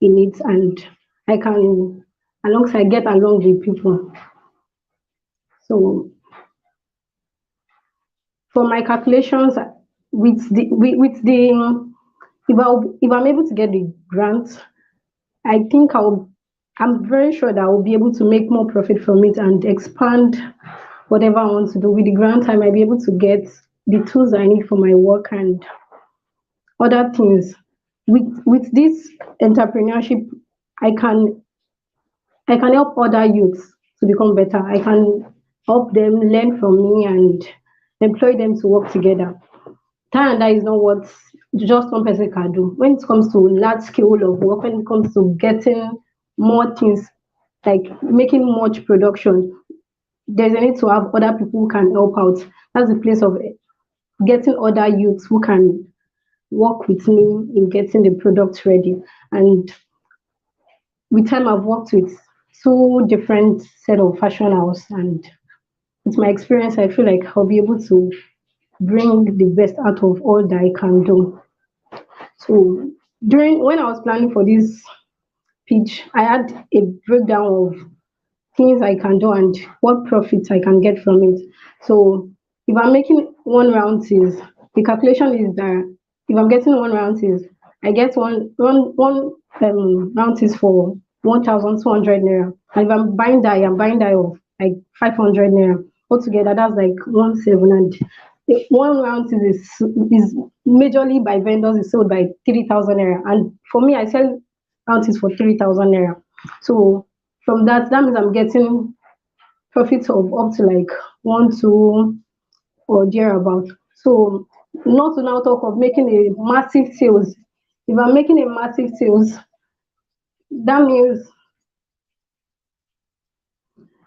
in it, and I can alongside get along with people. So for my calculations, with the if I'm able to get the grant, I think I'm very sure that I'll be able to make more profit from it and expand whatever I want to do. With the grant, I might be able to get the tools I need for my work and other things. With this entrepreneurship, I can I can help other youths to become better. I can help them learn from me and employ them to work together. Tie and dye is not what just one person can do. When it comes to large scale of work, when it comes to getting more things, like making much production, there's a need to have other people who can help out. That's the place of getting other youths who can work with me in getting the product ready. And with time, I've worked with two different set of fashion house, and with my experience, I feel like I'll be able to bring the best out of all that I can do. So during when I was planning for this pitch, I had a breakdown of things I can do and what profits I can get from it. So if I'm making one round is the calculation is that if I'm getting one round is I get one round is for 1,200 naira. And if I'm buying die of like 500 naira. Altogether that's like 1,700, and one round is majorly by vendors is sold by 3,000 naira. And for me I sell rounds for 3,000 naira. So from that means I'm getting profit of up to like 1, 2 or thereabout. So not to now talk of making a massive sales. If I'm making a massive sales, that means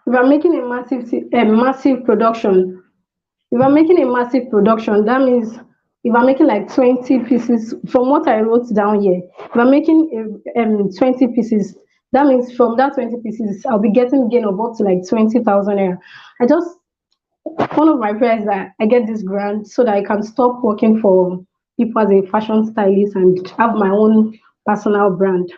if I'm making a massive production, if I'm making a massive production, that means if I'm making like 20 pieces, from what I wrote down here, if I'm making 20 pieces, that means from that 20 pieces, I'll be getting gain of up to like 20,000 naira. I just one of my prayers is that I get this grant so that I can stop working for people as a fashion stylist and have my own personal brand.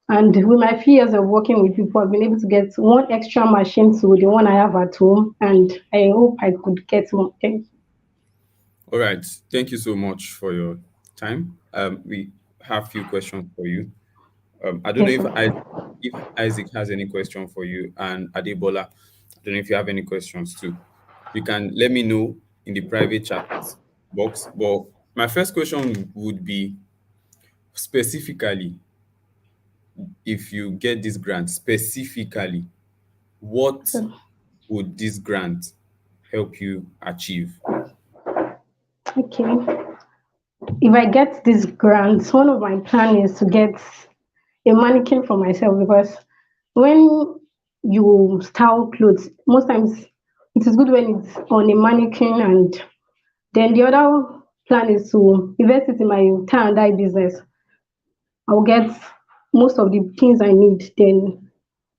And with my few years of working with people, I've been able to get one extra machine to the one I have at home, and I hope I could get more. Thank you. All right. Thank you so much for your time. We have few questions for you. I don't know Yes, sir. if Isaac has any question for you, and Adebola, I don't know if you have any questions too. You can let me know in the private chat box. But my first question would be specifically, if you get this grant, specifically, what would this grant help you achieve? Okay. If I get this grant, one of my plan is to get a mannequin for myself, because when you style clothes, most times it is good when it's on a mannequin. And then the other plan is to invest it in my tie and dye business. I'll get most of the things I need. Then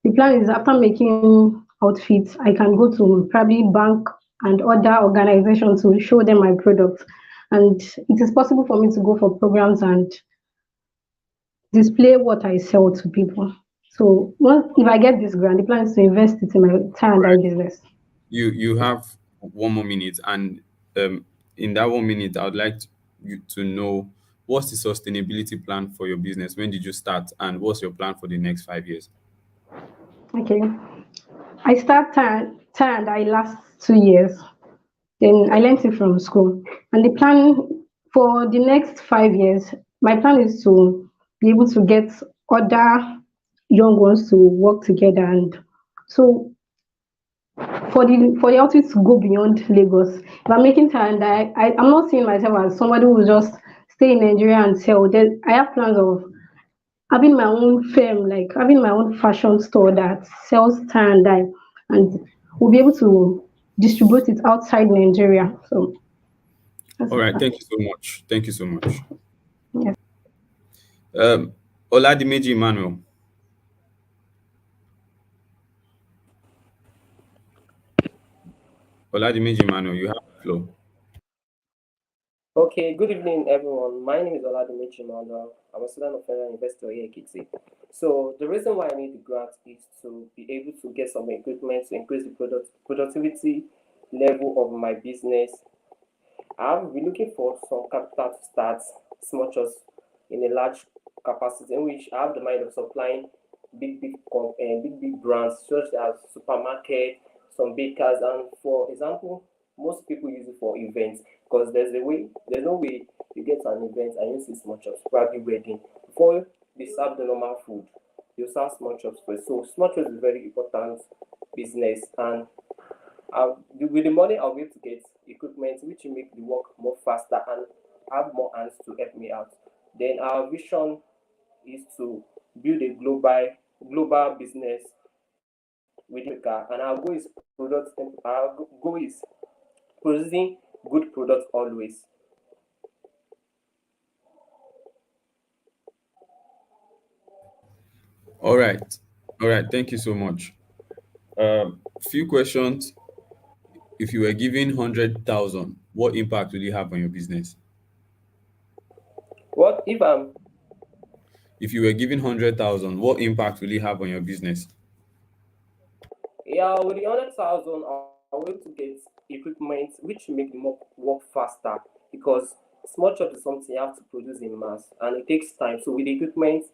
the plan is after making outfits, I can go to probably bank and other organizations to show them my products. And it is possible for me to go for programs and display what I sell to people. So if I get this grant, the plan is to invest it in my tie All and dye right. business. You have 1 more minute, and in that 1 minute, I would like you to know what's the sustainability plan for your business. When did you start, and what's your plan for the next 5 years? Okay. I start tie and dye last 2 years. Then I learned it from school. And the plan for the next 5 years, my plan is to be able to get other young ones to work together. And so for the outfit to go beyond Lagos, if I'm making time, I'm not seeing myself as somebody who will just stay in Nigeria and sell. I have plans of having my own firm, like having my own fashion store that sells tie and dye, and we'll be able to distribute it outside Nigeria. So that's All the right, plan. thank you so much. Thank you so much. Yes. Oladimeji Emmanuel. Oladimeji Emmanuel, you have the floor. Okay, good evening, everyone. My name is Oladimeji Manuel. I'm a student of Federal Investor here at Kitty. So the reason why I need the grant is to be able to get some equipment to increase the productivity level of my business. I've been looking for some capital to start small just in a large capacity in which I have the mind of supplying big brands such as supermarket, some bakers, and for example, most people use it for events because there's no way you get to an event and you see small chops, probably wedding. Before they serve the normal food, you serve small chops first. So small chops is very important business, and with the money I'll be able to get equipment which will make the work more faster and have more hands to help me out. Then our vision is to build a global business with Africa, and our goal is producing good products always. All right. All right, thank you so much. Few questions. If you were given 100,000, what impact will you have on your business? What if I'm If you were given 100,000, what impact will you have on your business? Yeah, with the 100,000, I want to get equipment which make the work faster because small shop is something you have to produce in mass and it takes time. So with the equipment,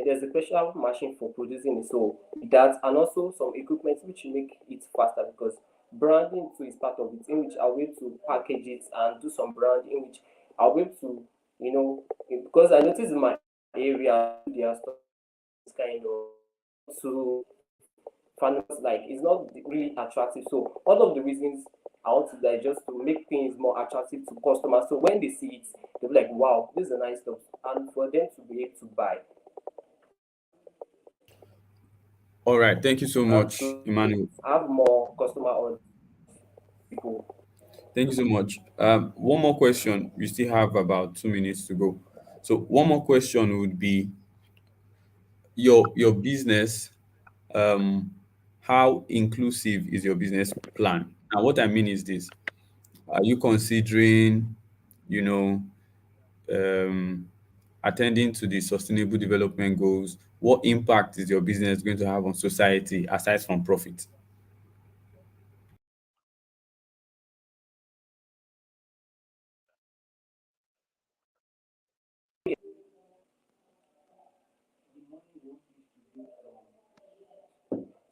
there's a special machine for producing it. So with that and also some equipment which make it faster because branding too is part of it in which I'll be able to package it and do some brand in which I'll be able to, because I noticed in my area there are stuff kind of to farmers like it's not really attractive. So one of the reasons I want to do that is just to make things more attractive to customers. So when they see it, they'll be like, wow, this is a nice stuff. And for them to be able to buy All right, thank you so and much, to Emmanuel. have more customer or people. Thank you so much. One more question. We still have about 2 minutes to go. So one more question would be your business. Um, how inclusive is your business plan? Now, what I mean is this: are you considering, you know, um, attending to the sustainable development goals? What impact is your business going to have on society aside from profit?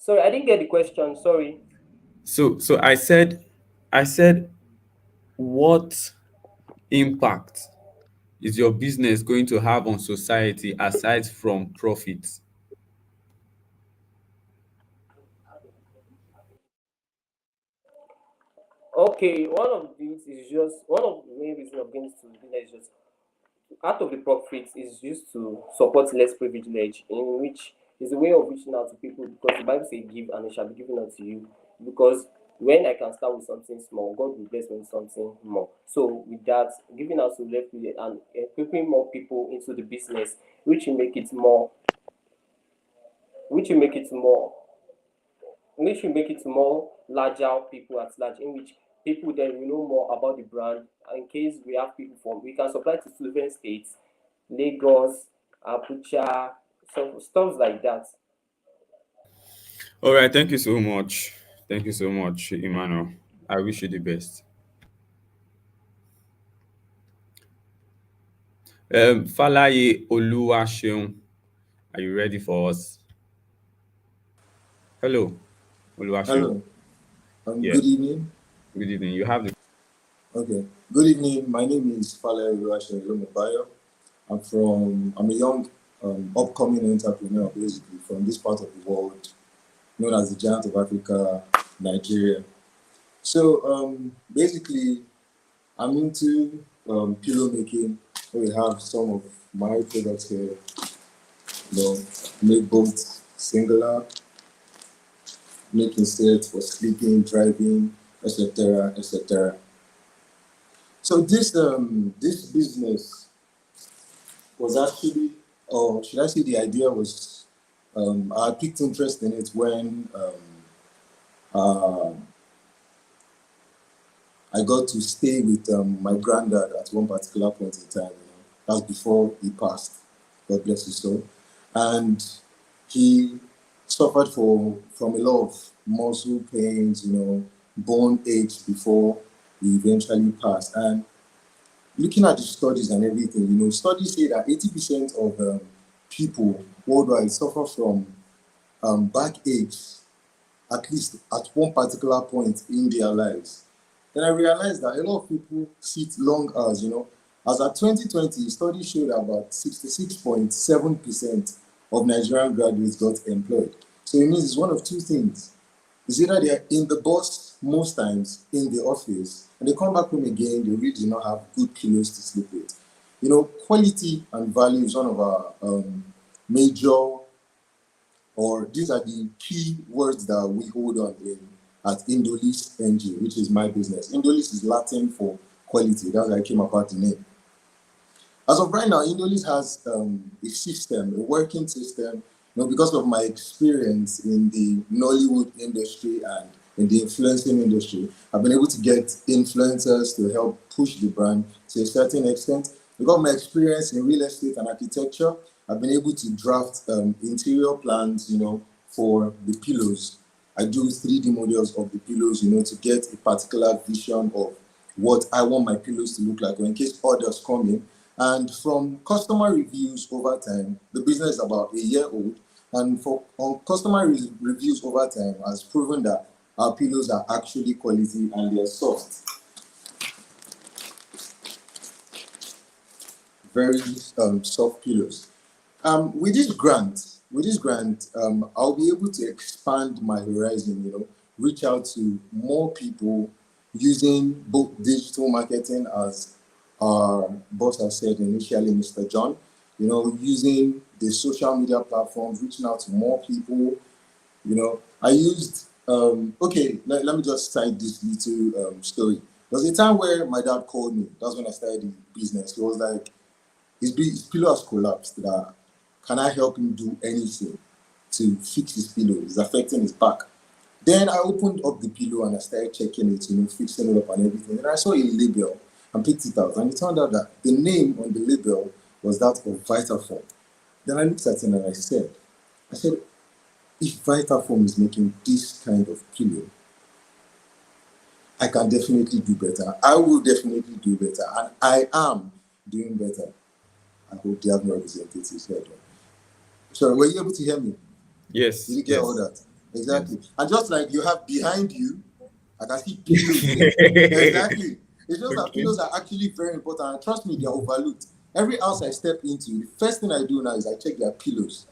Sorry, I didn't get the question. Sorry. So I said, what impact is your business going to have on society aside from profits? Okay, one of the main reasons of getting to business is just out of the profits is used to support less privilege, in which is a way of reaching out to people because the Bible says, "Give and it shall be given unto you." Because when I can start with something small, God will bless me with something more. So with that, giving out to less privilege and equipping more people into the business, which will make it more, which will make it more which will make it more larger people at large, in which people then will know more about the brand. In case we have people from, we can supply to different states, Lagos, Abuja, so stuff like that. All right, thank you so much. Thank you so much, Emmanuel. I wish you the best. Falaye Oluwaseun, are you ready for us? Hello, Oluwaseun. Hello. Yes. Good evening. Good evening. You have the Okay. Good evening. My name is Fale Oluwaseun. I'm a young, upcoming entrepreneur, basically, from this part of the world, known as the Giant of Africa, Nigeria. So, basically, I'm into pillow making. We have some of my products here. You know, make both singular, making sets for sleeping, driving, etc., etc. So this business was actually, or should I say, the idea was, I picked interest in it when uh, I got to stay with my granddad at one particular point in time. That's before he passed. God bless his soul. And he suffered from a lot of muscle pains, bone aches before he eventually passed. And looking at the studies and everything, studies say that 80% of people worldwide suffer from back aches, at least at one particular point in their lives. Then I realized that a lot of people sit long hours. As at 2020, studies showed about 66.7% of Nigerian graduates got employed. So it means it's one of two things. It's either they're in the bus most times, in the office, and they come back home again, they really do not have good pillows to sleep with. Quality and value is one of our major, or these are the key words that we hold on in at Indolis NG, which is my business. Indolis is Latin for quality. That's how I came about the name. As of right now, Indolis has a system, a working system, because of my experience in the Nollywood industry and in the influencing industry. I've been able to get influencers to help push the brand to a certain extent. Because of my experience in real estate and architecture, I've been able to draft interior plans, for the pillows. I do 3D models of the pillows, to get a particular vision of what I want my pillows to look like, or in case orders come in. And from customer reviews over time, the business is about a year old, and on customer reviews over time has proven that our pillows are actually quality and they're soft. Very soft pillows. With this grant, I'll be able to expand my horizon, reach out to more people using both digital marketing, as our boss has said initially, Mr. John, using the social media platforms, reaching out to more people. I used, okay, let me just cite this little story. There was a time where my dad called me. That's when I started the business. He was like, his pillow has collapsed. That can I help him do anything to fix his pillow? It's affecting his back. Then I opened up the pillow and I started checking it, fixing it up and everything. And I saw a label and picked it out. And it turned out that the name on the label was that of Vitafoam. Then I looked at it and I said, if Vitafoam is making this kind of pillow, I can definitely do better. I will definitely do better. And I am doing better. I hope they have no representatives here. Sorry, were you able to hear me? Yes. Did you get yes. all that? Exactly. Yes. And just like you have behind you, I can see pillows there. Exactly. It's just that pillows are actually very important. And trust me, they are overlooked. Every house I step into, the first thing I do now is I check their pillows.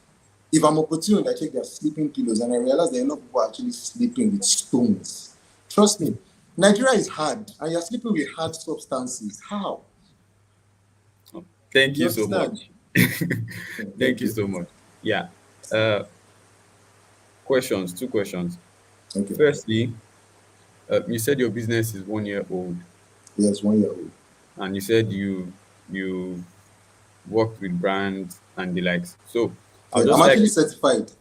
If I'm opportune, I check their sleeping pillows, and I realize that a lot of people are actually sleeping with stones. Trust me, Nigeria is hard, and you're sleeping with hard substances. How? Thank you so understand? much. Thank you so much. Yeah. Two questions. Okay. Firstly, you said your business is 1 year old, Yes, 1 year old. and you said you worked with brands and the likes. So I'll Yeah, just I'm like actually certified.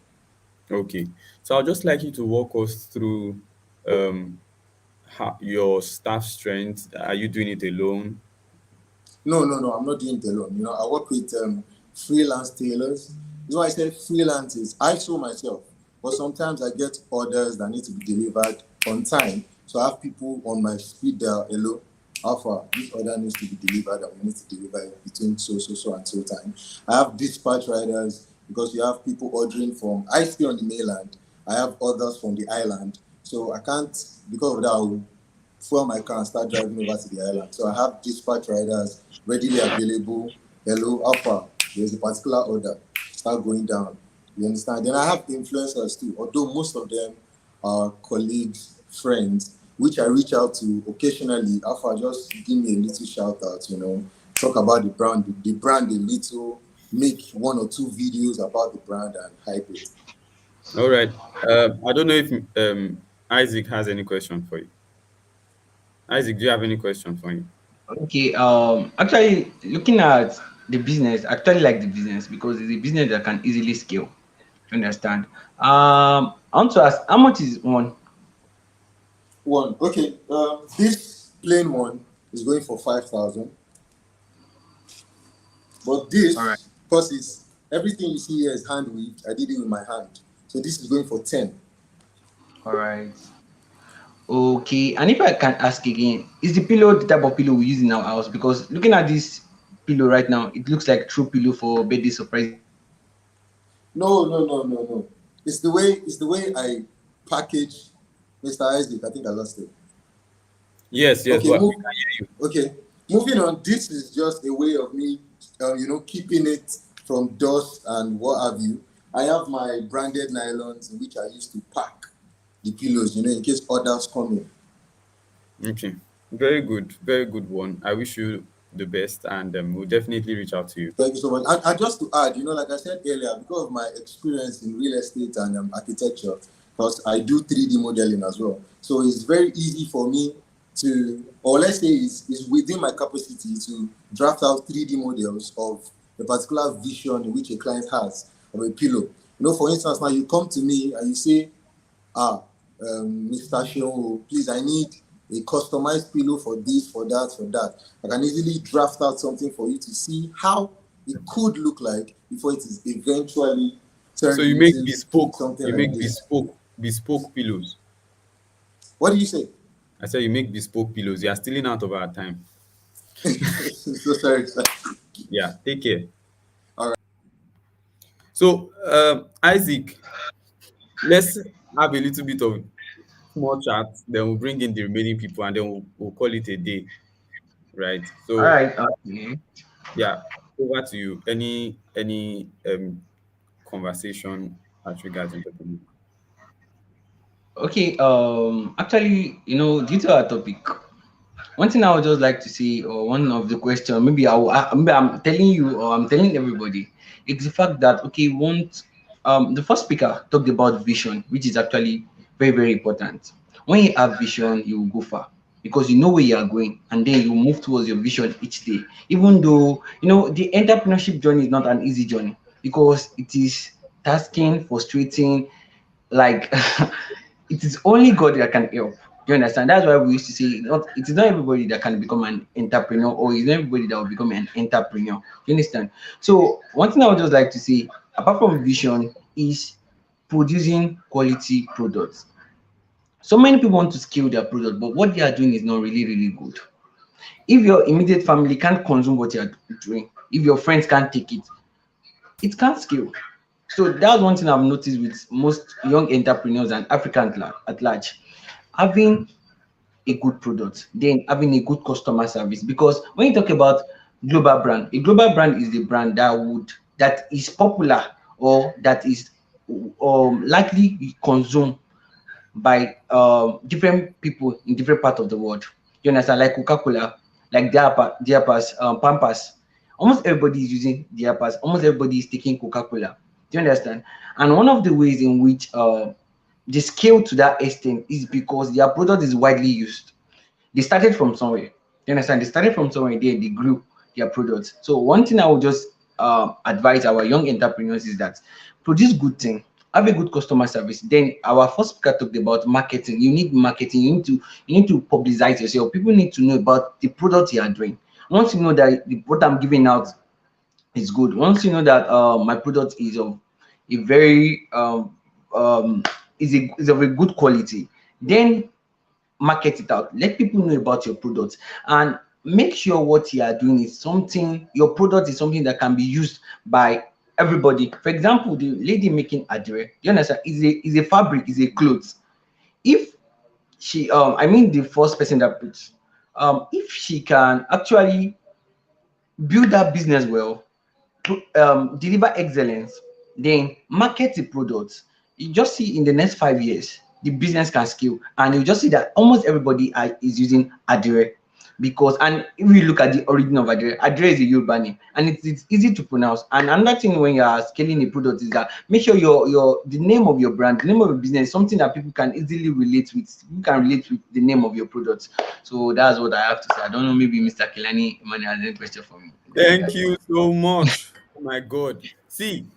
okay. So I'll just like you to walk us through your staff strength. Are you doing it alone? No, I'm not doing it alone. I work with freelance tailors. You know, I said freelance is I sew myself, but sometimes I get orders that need to be delivered on time. So I have people on my speed dial. Hello, Alpha, this order needs to be delivered, and we need to deliver it between so and so time. I have dispatch riders because you have people ordering from. I stay on the mainland. I have others from the island. So I can't, because of that, I'll fuel my car and start driving over to the island. So I have dispatch riders readily available. Hello, Alpha, there's a particular order. Start going down. You understand? Then I have influencers too, although most of them are colleagues, friends, which I reach out to occasionally. Alpha, just give me a little shout out, talk about the brand a little, make one or two videos about the brand and hype it. All right. I don't know if Isaac has any question for you. Isaac, do you have any question for you? Okay. Actually, looking at the business, I actually like the business because it's a business that can easily scale. You understand? I want to ask, how much is one? One. Okay. This plain one is going for 5,000. But All right. this, because it's everything you see here is hand weaved. I did it with my hand. So this is going for 10. All right. Okay. And if I can ask again, is the pillow the type of pillow we use in our house? Because looking at this pillow right now, it looks like true pillow for birthday surprises and all. No, no, no, no, no. It's the way I package Mr. Isaac. I think I lost it. Yes, yes, Okay, but move. we can hear you. Okay, moving on. This is just a way of me, keeping it from dust and what have you. I have my branded nylons in which I used to pack the pillows, in case others come in. Okay. Very good one. I wish you the best, and we'll definitely reach out to you. Thank you so much. And just to add, like I said earlier, because of my experience in real estate and architecture, because I do 3D modeling as well. So it's very easy for me to, or let's say it's within my capacity to draft out 3D models of a particular vision in which a client has of a pillow. For instance, now you come to me and you say, Mr. Shion, please, I need a customized pillow for this, for that, for that. I can easily draft out something for you to see how it could look like before it is eventually So turned you make into bespoke, something you like make this. bespoke pillows. What do you say? I said you make bespoke pillows. You are stealing out of our time. So sorry, sir. Yeah, take care. All right. So, Isaac, let's have a little bit of small chat. Then we'll bring in the remaining people, and then we'll call it a day, right? All So, right. Okay. yeah, over to you. Any conversation as regards entrepreneurship? Okay. Actually, due to our topic, one thing I would just like to say, or one of the question, maybe I'm telling you, or I'm telling everybody, it's the fact that okay, the first speaker talked about vision, which is actually very very important. When you have vision, you will go far because you know where you are going, and then you move towards your vision each day. Even though the entrepreneurship journey is not an easy journey because it is tasking, frustrating, like it is only God that can help. You understand? That's why we used to say it is not everybody that can become an entrepreneur, or it's not everybody that will become an entrepreneur. You understand? So one thing I would just like to say, apart from vision, is producing quality products. So many people want to scale their product, but what they are doing is not really, really good. If your immediate family can't consume what you are doing, if your friends can't take it, it can't scale. So that's one thing I've noticed with most young entrepreneurs and Africans at large. Having a good product, then having a good customer service. Because when you talk about global brand, a global brand is the brand that is popular, or that is likely consumed by different people in different parts of the world. You understand? Like Coca-Cola, like Diapas, Pampers. Almost everybody is using Diapas. Almost everybody is taking Coca-Cola. Do you understand? And one of the ways in which they scale to that extent is because their product is widely used. They started from somewhere. You understand? They started from somewhere, then they grew their products. So one thing I would just advise our young entrepreneurs is that produce good thing, have a good customer service. Then our first speaker talked about marketing. You need marketing. You need to publicize yourself. People need to know about the product you are doing. Once you know that what I'm giving out is good, once you know that my product is of a very is of a good quality, then market it out, let people know about your product, and make sure what you are doing is something, your product is something that can be used by everybody. For example, the lady making adire, you understand, is a fabric, is a clothes. If I mean the first person that puts, if she can actually build that business well, deliver excellence, then market the product. You just see in the next 5 years, the business can scale, and you just see that almost everybody is using Adire. Because, and if you look at the origin of Adire, Adire is a Yoruba name, and it's easy to pronounce. And another thing when you are scaling a product is that make sure your the name of your brand, the name of your business, is something that people can easily relate with. You can relate with the name of your product. So that's what I have to say. I don't know, maybe Mr. Kelani Emmanuel has any question for me. Thank you so much. Oh my God. See,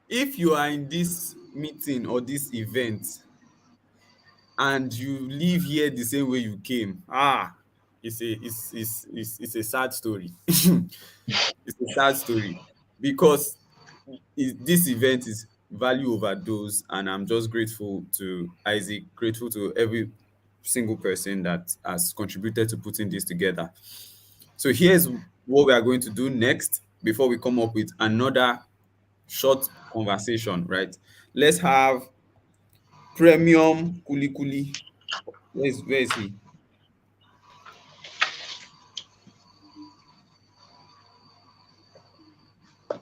if you are in this meeting or this event and you leave here the same way you came, it's a sad story. It's a sad story because this event is value overdose, and I'm just grateful to Isaac, grateful to every single person that has contributed to putting this together. So here's what we are going to do next before we come up with another short conversation, right? Let's have premium kuli kuli. Where is he?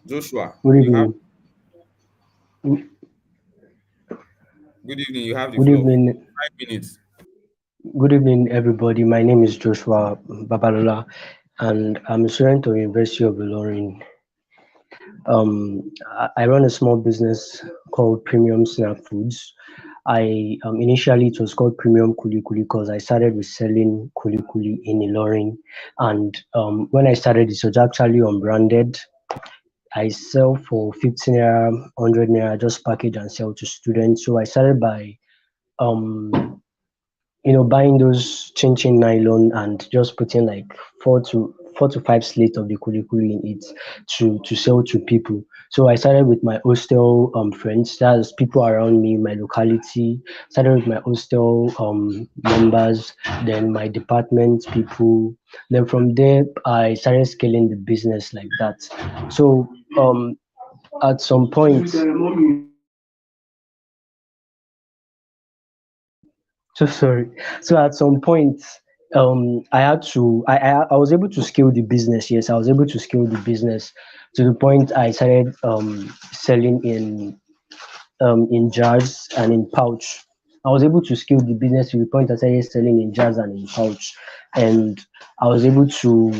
Joshua, Good you have evening. good evening. You have the Good floor. evening. 5 minutes. Good evening, everybody. My name is Joshua Babalola, and I'm a student of University of Ilorin. I run a small business called Premium Snack Foods. I initially it was called Premium Kuli Kuli because I started with selling Kuli Kuli in Ilorin, and when I started, it was actually unbranded. I sell for 15 naira, 100 naira, just package and sell to students. So I started by um buying those chin nylon and just putting like 4 to 5 slate of the kuli kuli in it to sell to people. So I started with my hostel friends, that's people around me, my locality. Started with my hostel members, then my department people. Then from there, I started scaling the business like that. So at some point, so sorry. So at some point, I had to. I was able to scale the business. Yes, I was able to scale the business to the point I started selling in jars and in pouch. I was able to scale the business to the point I started selling in jars and in pouch, and I was able to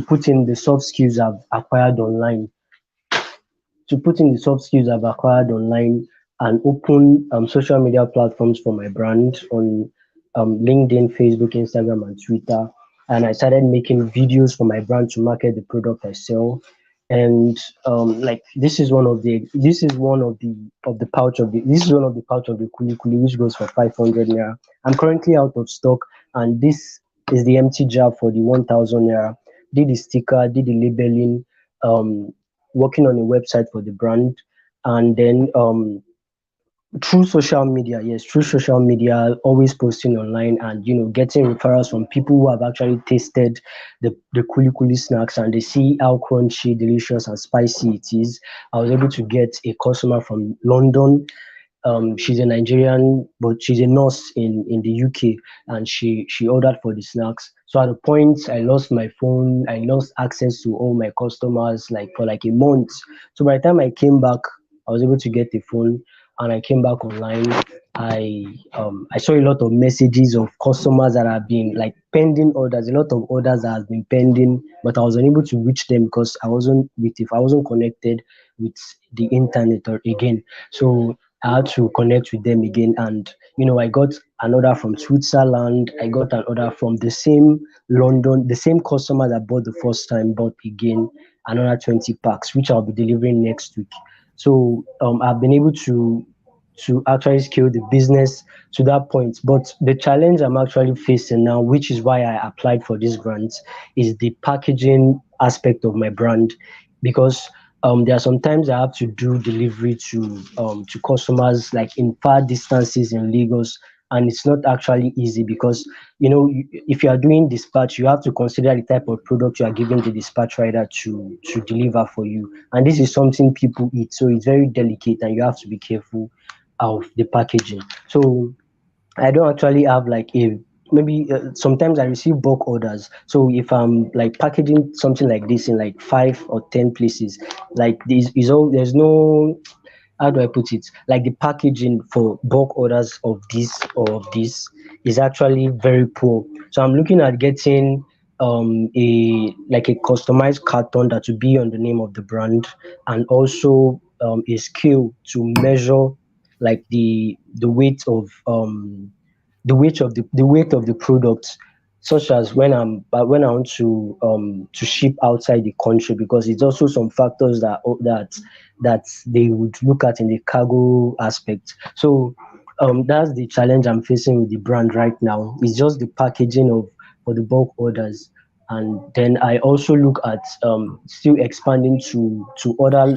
put in the soft skills I've acquired online to put in the soft skills I've acquired online and open social media platforms for my brand on LinkedIn, Facebook, Instagram, and Twitter. And I started making videos for my brand to market the product I sell. And like this is one of the pouch of the kuli kuli which goes for 500 naira. I'm currently out of stock, and this is the empty jar for the 1,000 naira. Did the sticker, did the labeling, um working on a website for the brand, and then through social media, yes, through social media, always posting online, and getting referrals from people who have actually tasted the kuli kuli snacks, and they see how crunchy, delicious, and spicy it is. I was able to get a customer from London. She's a Nigerian, but she's a nurse in the UK, and she ordered for the snacks. So at the point, I lost my phone, I lost access to all my customers like for like a month. So by the time I came back, I was able to get the phone, and I came back online. I saw a lot of messages of customers that have been like pending orders, a lot of orders that has been pending, but I was unable to reach them because I wasn't connected with the internet or again. So I had to connect with them again, and I got an order from Switzerland. I got an order from the same London, the same customer that bought the first time bought again another 20 packs, which I'll be delivering next week. So I've been able to actually scale the business to that point. But the challenge I'm actually facing now, which is why I applied for this grant, is the packaging aspect of my brand, because there are sometimes I have to do delivery to customers like in far distances in Lagos, and it's not actually easy because if you are doing dispatch, you have to consider the type of product you are giving the dispatch rider to deliver for you, and this is something people eat, so it's very delicate, and you have to be careful of the packaging. So I don't actually have like a maybe sometimes I receive bulk orders. So if I'm like packaging something like this in like 5 or 10 places, like this is all there's no, how do I put it? Like the packaging for bulk orders of this or of this is actually very poor. So I'm looking at getting a like a customized carton that will be on the name of the brand, and also a scale to measure like the weight of the product, such as when I want to ship outside the country, because it's also some factors that they would look at in the cargo aspect. So that's the challenge I'm facing with the brand right now. It's just the packaging of for the bulk orders. And then I also look at still expanding to other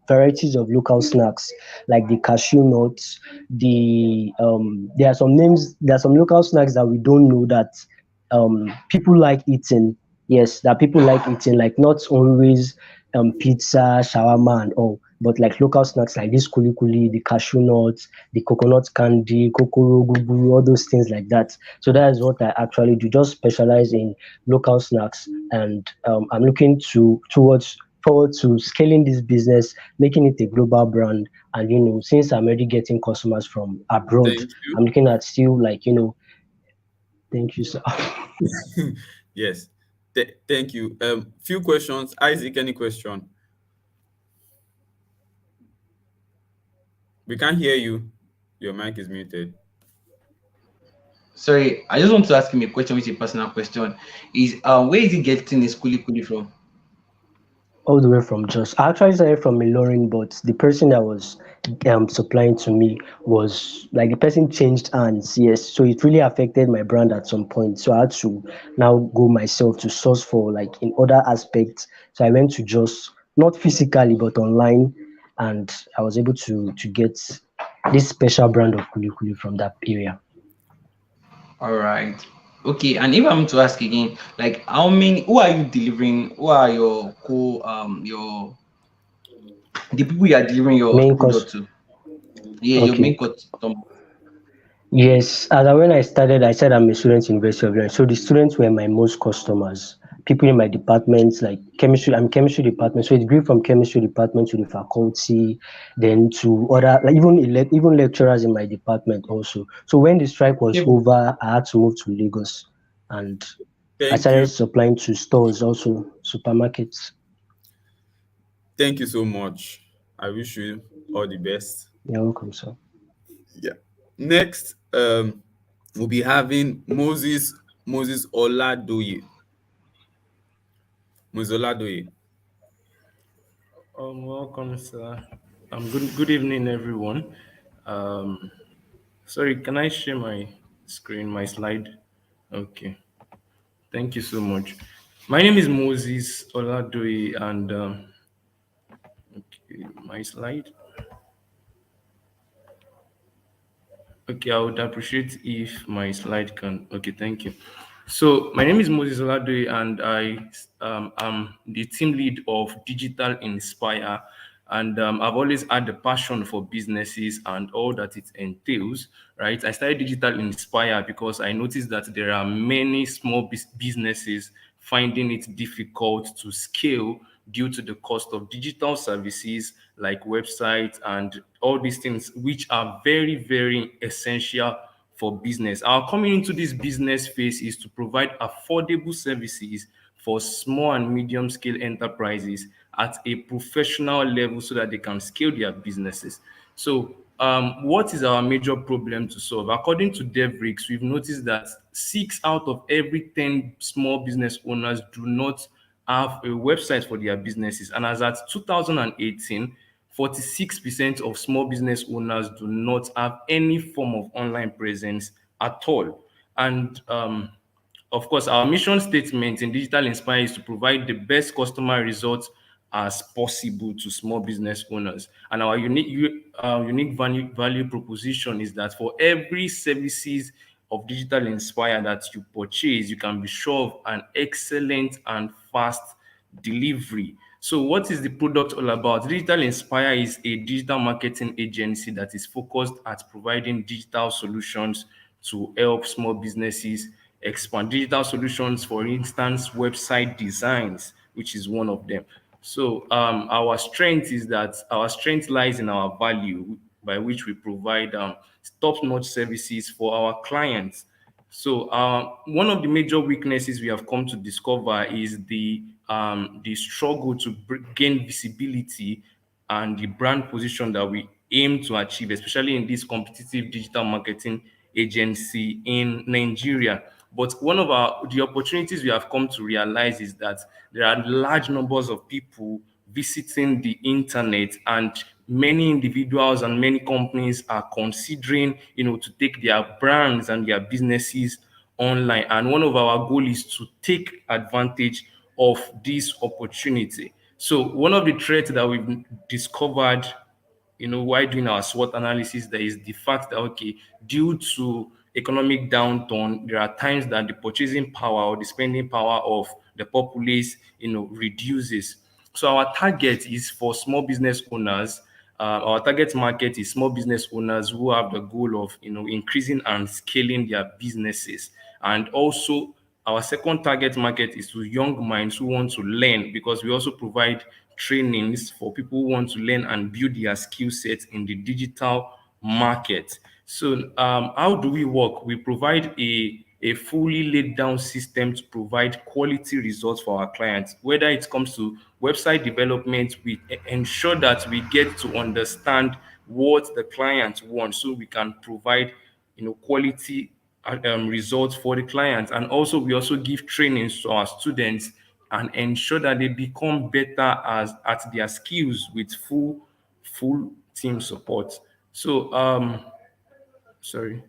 varieties of local snacks like the cashew nuts. There are some local snacks that we don't know that people like eating. Yes, that people like eating, like not always pizza, shawarma, and all, but like local snacks like this kuli kuli, the cashew nuts, the coconut candy, kokoro, gugu, all those things like that. So that is what I actually do, just specialize in local snacks, and I'm looking to towards forward to scaling this business, making it a global brand. And since I'm already getting customers from abroad, Thank I'm you. looking at still like thank you, sir. Yes. Thank you. Few questions. Isaac, any question? We can't hear you. Your mic is muted. Sorry, I just want to ask him a question, which is a personal question. Is where is he getting his kuli kuli from? All the way from Jos. I actually started from Ilorin, but the person that was supplying to me was like the person changed hands. Yes, so it really affected my brand at some point. So I had to now go myself to source for like in other aspects. So I went to Jos, not physically but online, and I was able to get this special brand of kuli kuli from that area. All right. Okay, and if I'm to ask again, like how many, who are you delivering? Who are your your the people you are delivering your Main product cause. to? Yeah, your Okay. main customer. Yes, when I started, I said I'm a student in University of Ilorin. So the students were my most customers. People in my departments, like chemistry, I'm chemistry department. So it grew from chemistry department to the faculty, then to other, like even lecturers in my department also. So when the strike was Okay. over, I had to move to Lagos, and I Thank started you. supplying to stores, also supermarkets. Thank you so much. I wish you all the best. You're welcome, sir. Yeah. Next, we'll be having Moses Oladoye. Moses Oladoye. Welcome, sir. Good evening, everyone. Um, sorry, can I share my screen, my slide? Okay, thank you so much. My name is Moses Oladoye, and okay, my slide. Okay, I would appreciate if my slide can. Okay, thank you. So my name is Moses Oladoi, and I am the team lead of Digital Inspire, and I've always had the passion for businesses and all that it entails. Right, I started Digital Inspire because I noticed that there are many small businesses finding it difficult to scale due to the cost of digital services like websites and all these things, which are very, very essential for business. Our coming into this business phase is to provide affordable services for small and medium scale enterprises at a professional level so that they can scale their businesses. So, what is our major problem to solve? According to DevRix, we've noticed that 6 out of every 10 small business owners do not have a website for their businesses. And as at 2018, 46% of small business owners do not have any form of online presence at all. And of course, our mission statement in Digital Inspire is to provide the best customer results as possible to small business owners. And our unique value proposition is that for every services of Digital Inspire that you purchase, you can be sure of an excellent and fast delivery. So, what is the product all about? Digital Inspire is a digital marketing agency that is focused at providing digital solutions to help small businesses expand. Digital solutions, for instance, website designs, which is one of them. So, our strength lies in our value, by which we provide top-notch services for our clients. So one of the major weaknesses we have come to discover is the struggle to gain visibility and the brand position that we aim to achieve, especially in this competitive digital marketing agency in Nigeria. But one of the opportunities we have come to realize is that there are large numbers of people visiting the internet, and many individuals and many companies are considering, to take their brands and their businesses online. And one of our goal is to take advantage of this opportunity. So one of the threats that we've discovered, while doing our SWOT analysis, there is the fact that, okay, due to economic downturn, there are times that the purchasing power or the spending power of the populace, reduces. So our target is for small business owners. Our target market is small business owners who have the goal of, increasing and scaling their businesses. And also, our second target market is to young minds who want to learn, because we also provide trainings for people who want to learn and build their skill sets in the digital market. So, how do we work? We provide a fully laid down system to provide quality results for our clients. Whether it comes to website development, we ensure that we get to understand what the client wants, so we can provide, quality results for the clients. And also, we also give trainings to our students and ensure that they become better as at their skills with full team support. So, sorry.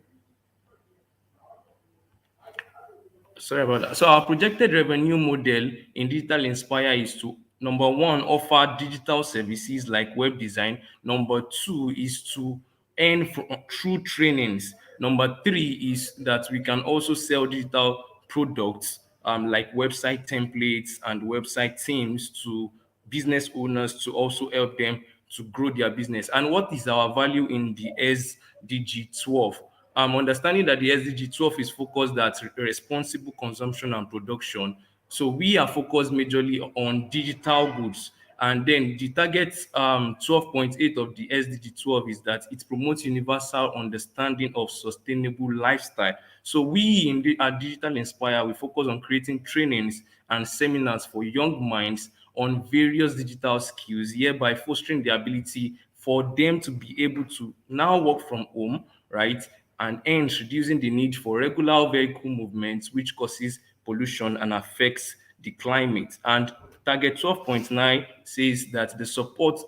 Sorry about that. So our projected revenue model in Digital Inspire is to, number one, offer digital services like web design. Number two is to earn through trainings. Number three is that we can also sell digital products, like website templates and website themes, to business owners to also help them to grow their business. And what is our value in the SDG 12? Understanding that the SDG 12 is focused at responsible consumption and production. So we are focused majorly on digital goods. And then the target 12.8 of the SDG 12 is that it promotes universal understanding of sustainable lifestyle. So we at Digital Inspire, we focus on creating trainings and seminars for young minds on various digital skills, hereby fostering the ability for them to be able to now work from home, right? And hence reducing the need for regular vehicle movements, which causes pollution and affects the climate. And target 12.9 says that the support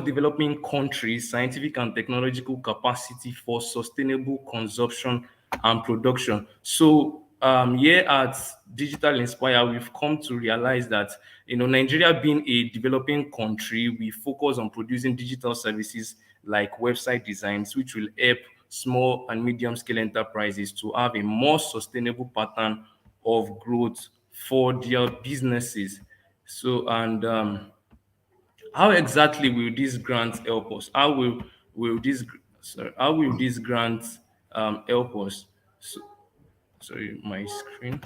developing countries' scientific and technological capacity for sustainable consumption and production. So here at Digital Inspire, we've come to realize that, Nigeria being a developing country, we focus on producing digital services like website designs, which will help small and medium scale enterprises to have a more sustainable pattern of growth for their businesses. So, and how exactly will these grants help us? How will these grants help us? So, sorry, my screen.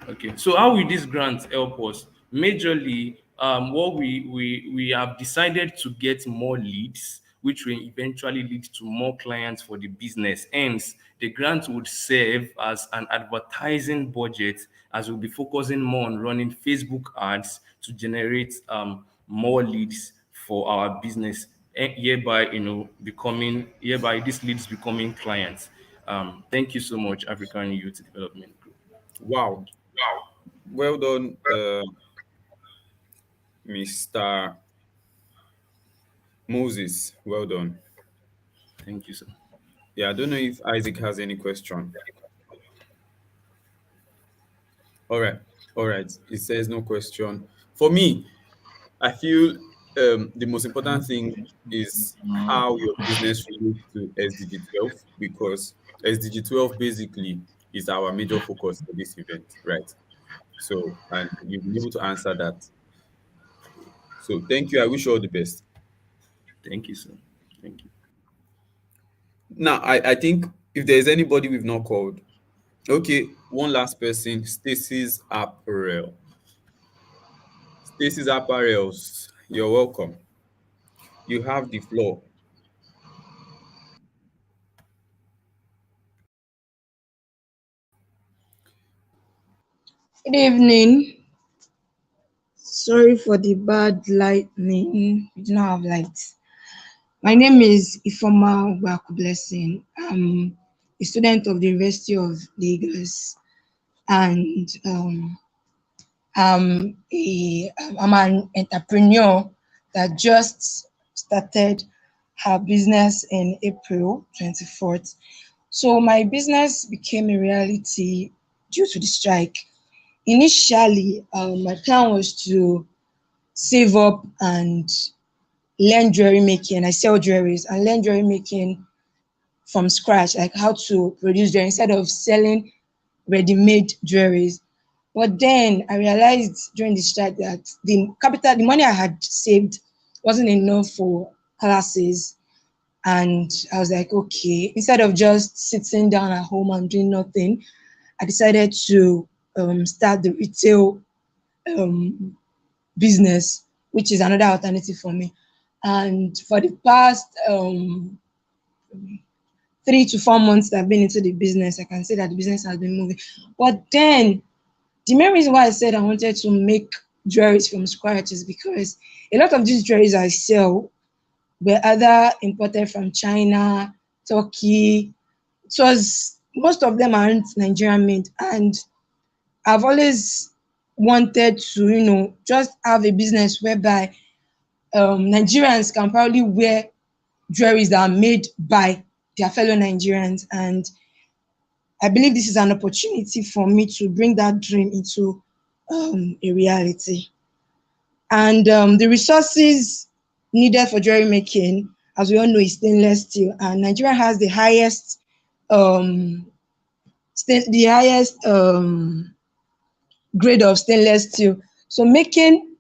Okay, so how will these grants help us? Majorly, what we have decided to get more leads, which will eventually lead to more clients for the business. Hence, the grant would serve as an advertising budget, as we'll be focusing more on running Facebook ads to generate more leads for our business, hereby, hereby these leads becoming clients. Thank you so much, African Youth Development Group. Wow. Well done, Mr. Moses. Well done. Thank you, sir. Yeah, I don't know if Isaac has any question. All right. All right. It says no question. For me, I feel the most important thing is how your business relates to SDG 12, because SDG 12 basically is our major focus for this event, right? So, and you've been able to answer that. So, thank you. I wish you all the best. Thank you, sir. Thank you. Now, I think if there's anybody we've not called, okay, one last person, Stacy's Apparel. Stacy's Apparels, you're welcome. You have the floor. Good evening. Sorry for the bad lightning. We do not have lights. My name is Ifoma Ugbaku Blessing. I'm a student of the University of Lagos, and I'm an entrepreneur that just started her business in April 24th. So my business became a reality due to the strike. Initially, my plan was to save up and learn jewelry making. I sell jewelries and learn jewelry making from scratch, like how to produce jewelry instead of selling ready-made jewelries. But then I realized during the strike that the money I had saved wasn't enough for classes. And I was like, okay, instead of just sitting down at home and doing nothing, I decided to start the retail um, business, which is another alternative for me. And for the past 3 to 4 months that I've been into the business, I can say that the business has been moving. But then the main reason why I said I wanted to make jewelries from scratch is because a lot of these jewelries I sell were either imported from China, Turkey. It was most of them aren't Nigerian made, and I've always wanted to, just have a business whereby Nigerians can probably wear jewelries that are made by their fellow Nigerians. And I believe this is an opportunity for me to bring that dream into a reality. And the resources needed for jewelry making, as we all know, is stainless steel. And Nigeria has the highest, um, grade of stainless steel. So making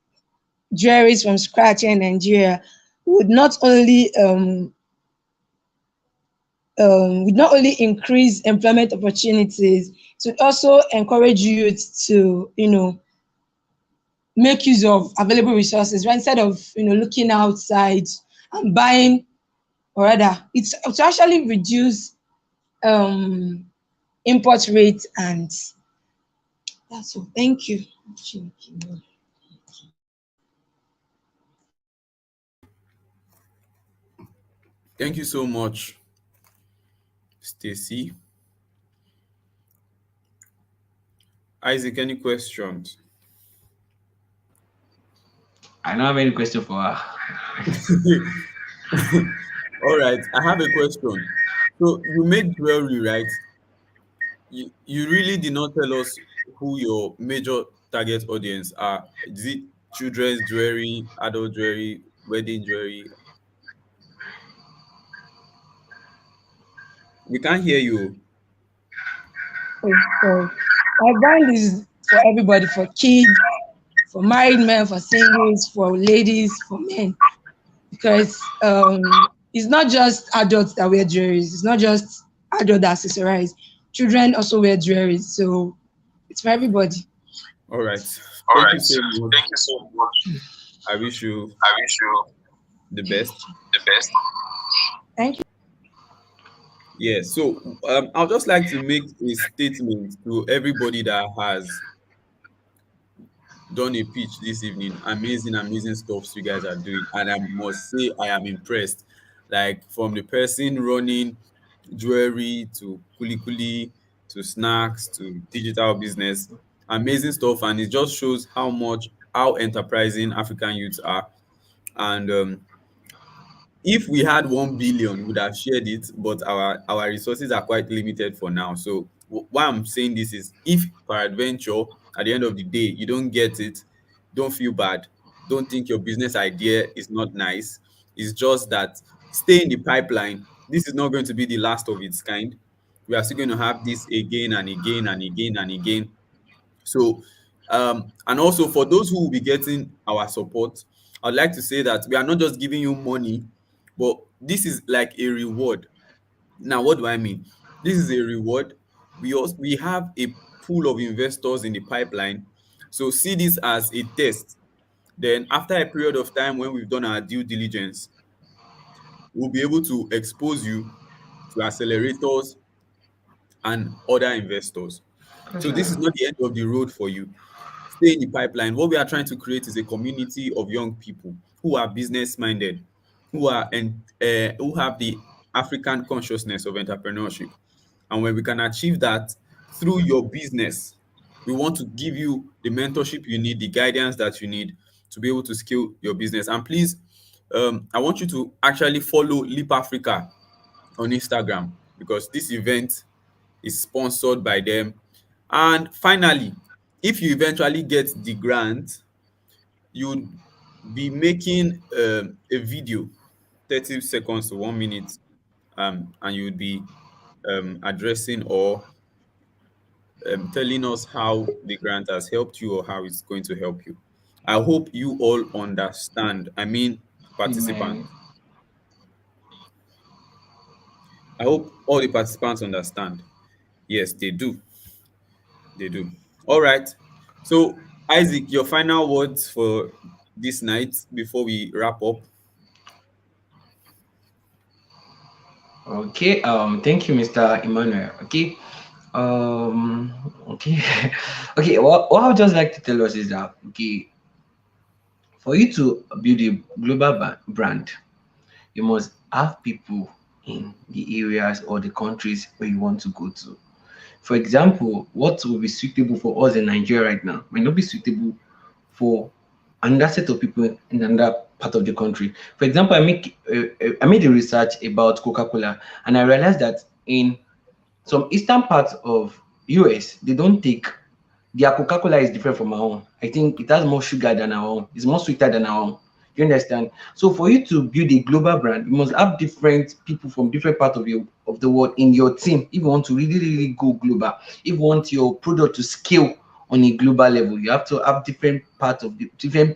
jewelries from scratch in Nigeria would not only increase employment opportunities, it would also encourage youth to, make use of available resources, right? Instead of, looking outside and buying, or rather, it's to actually reduce um, import rate, and that's all. Thank you. Thank you so much, Stacy. Isaac, any questions? I don't have any question for her. All right, I have a question. So you make jewelry, right? You really did not tell us who your major target audience are. Is it children's jewelry, adult jewelry, wedding jewelry? We can't hear you. So my brand is for everybody, for kids, for married men, for singles, for ladies, for men. Because it's not just adults that wear jewelries. It's not just adult that accessorize. Children also wear jewelries, so it's for everybody. All right. All Thank you right. so much. Thank you so much. I wish you I wish you the best. the best. Thank you. Yeah, so I'd just like to make a statement to everybody that has done a pitch this evening. Amazing, amazing stuff you guys are doing. And I must say, I am impressed. Like from the person running jewelry to kuli kuli to snacks to digital business, amazing stuff. And it just shows how enterprising African youths are. And if we had 1 billion, we would have shared it, but our resources are quite limited for now. So why I'm saying this is, if peradventure at the end of the day you don't get it, don't feel bad. Don't think your business idea is not nice. It's just that stay in the pipeline. This is not going to be the last of its kind. We are still going to have this again and again and again and again. So And also for those who will be getting our support, I'd like to say that we are not just giving you money, but this is like a reward. Now, what do I mean? This is a reward. We have a pool of investors in the pipeline. So see this as a test. Then after a period of time when we've done our due diligence, we'll be able to expose you to accelerators and other investors. So this is not the end of the road for you. Stay in the pipeline. What we are trying to create is a community of young people who are business minded, who have the African consciousness of entrepreneurship. And when we can achieve that through your business, we want to give you the mentorship you need, the guidance that you need to be able to scale your business. And please, I want you to actually follow Leap Africa on Instagram because this event is sponsored by them. And finally, if you eventually get the grant, you'd be making a video, 30 seconds to 1 minute, and you would be addressing or telling us how the grant has helped you or how it's going to help you. I hope you all understand. I mean, participants. Amen. I hope all the participants understand. Yes, they do. They do. All right. So, Isaac, your final words for this night before we wrap up. Okay. Thank you, Mr. Emmanuel. Okay. Okay. Okay. What I would just like to tell us is that okay, for you to build a global brand, you must have people in the areas or the countries where you want to go to. For example, what will be suitable for us in Nigeria right now might not be suitable for another set of people in another part of the country. For example, I made a research about Coca-Cola, and I realized that in some eastern parts of US, they don't take their Coca-Cola is different from our own. I think it has more sugar than our own. It's more sweeter than our own. You understand? So for you to build a global brand, you must have different people from different parts of the world in your team. If you want to really, really go global, if you want your product to scale on a global level, you have to have different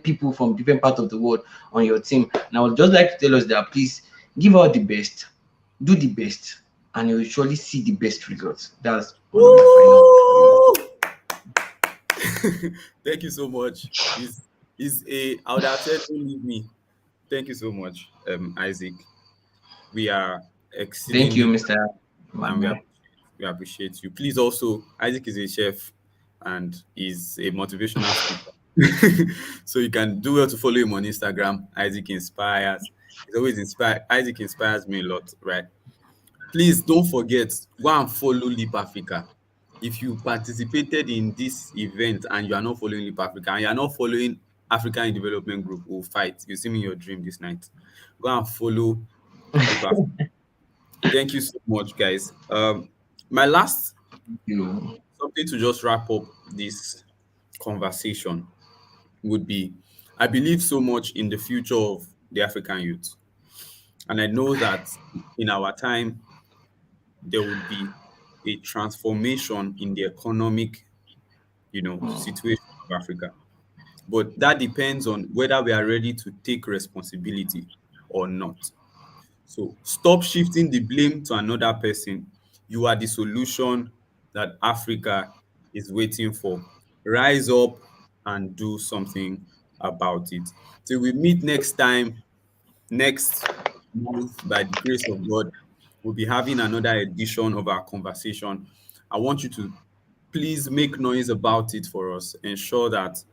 people from different parts of the world on your team. And I would just like to tell us that please give out the best, do the best, and you will surely see the best results. That's one of my final words for you. Woo! Thank you so much. I would have said, don't leave me. Thank you so much, Isaac. We are Thank you, exceedingly Mr. and Manuel. we appreciate you. Please also, Isaac is a chef and is a motivational speaker. So you can do well to follow him on Instagram. Isaac Inspires. He's always inspired. Isaac inspires me a lot, right? Please don't forget, go and follow Leap Africa. If you participated in this event and you are not following Leap Africa and you are not following African Development Group, we'll fight. You see me in your dream this night. Go and follow Leap Africa. Thank you so much, guys. My last You. something to just wrap up this conversation would be I believe so much in the future of the African youth. And I know that in our time, there would be a transformation in the economic, situation of Africa. But that depends on whether we are ready to take responsibility or not. So stop shifting the blame to another person. You are the solution that Africa is waiting for. Rise up and do something about it. Till we meet next time, next month, by the grace of God, we'll be having another edition of our conversation. I want you to please make noise about it for us. Ensure that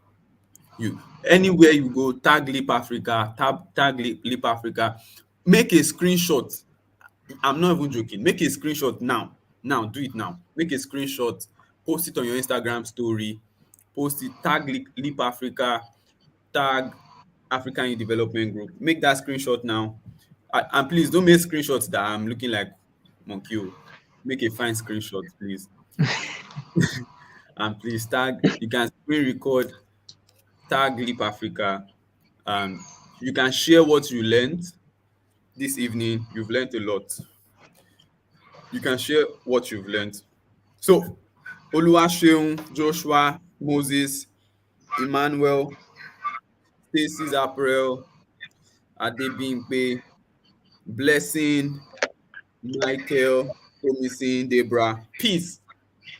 you anywhere you go, tag Leap Africa, tag Leap Africa, make a screenshot. I'm not even joking. Make a screenshot now. Now, do it now. Make a screenshot, post it on your Instagram story, post it, tag Leap Africa, tag African Youth Development Group. Make that screenshot now. And please don't make screenshots that I'm looking like monkey. Oh. Make a fine screenshot, please. And please you can screen record, tag Leap Africa, and you can share what you learned this evening. You've learned a lot. You can share what you've learned. So, Oluwaseun, Joshua, Moses, Emmanuel, Stacy's Apparel, Adebimpe, Blessing, Michael, Promising, Deborah. Peace.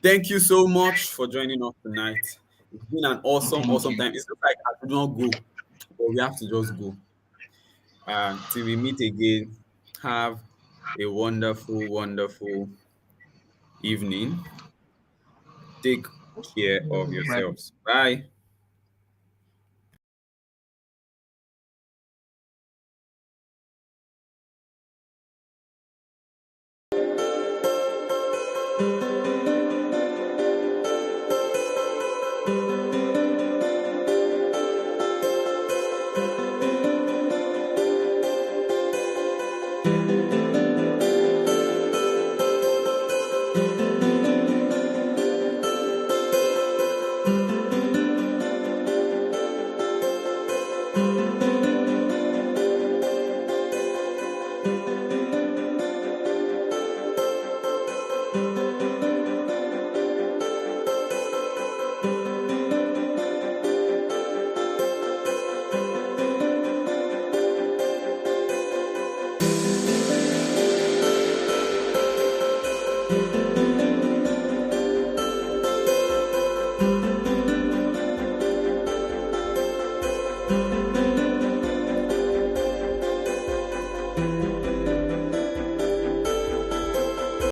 Thank you so much for joining us tonight. It's been an awesome, Thank awesome you. time. It's not like I could not go, but we have to just go. Till we meet again, have a wonderful, wonderful evening. Take care of Bye. yourselves. Bye.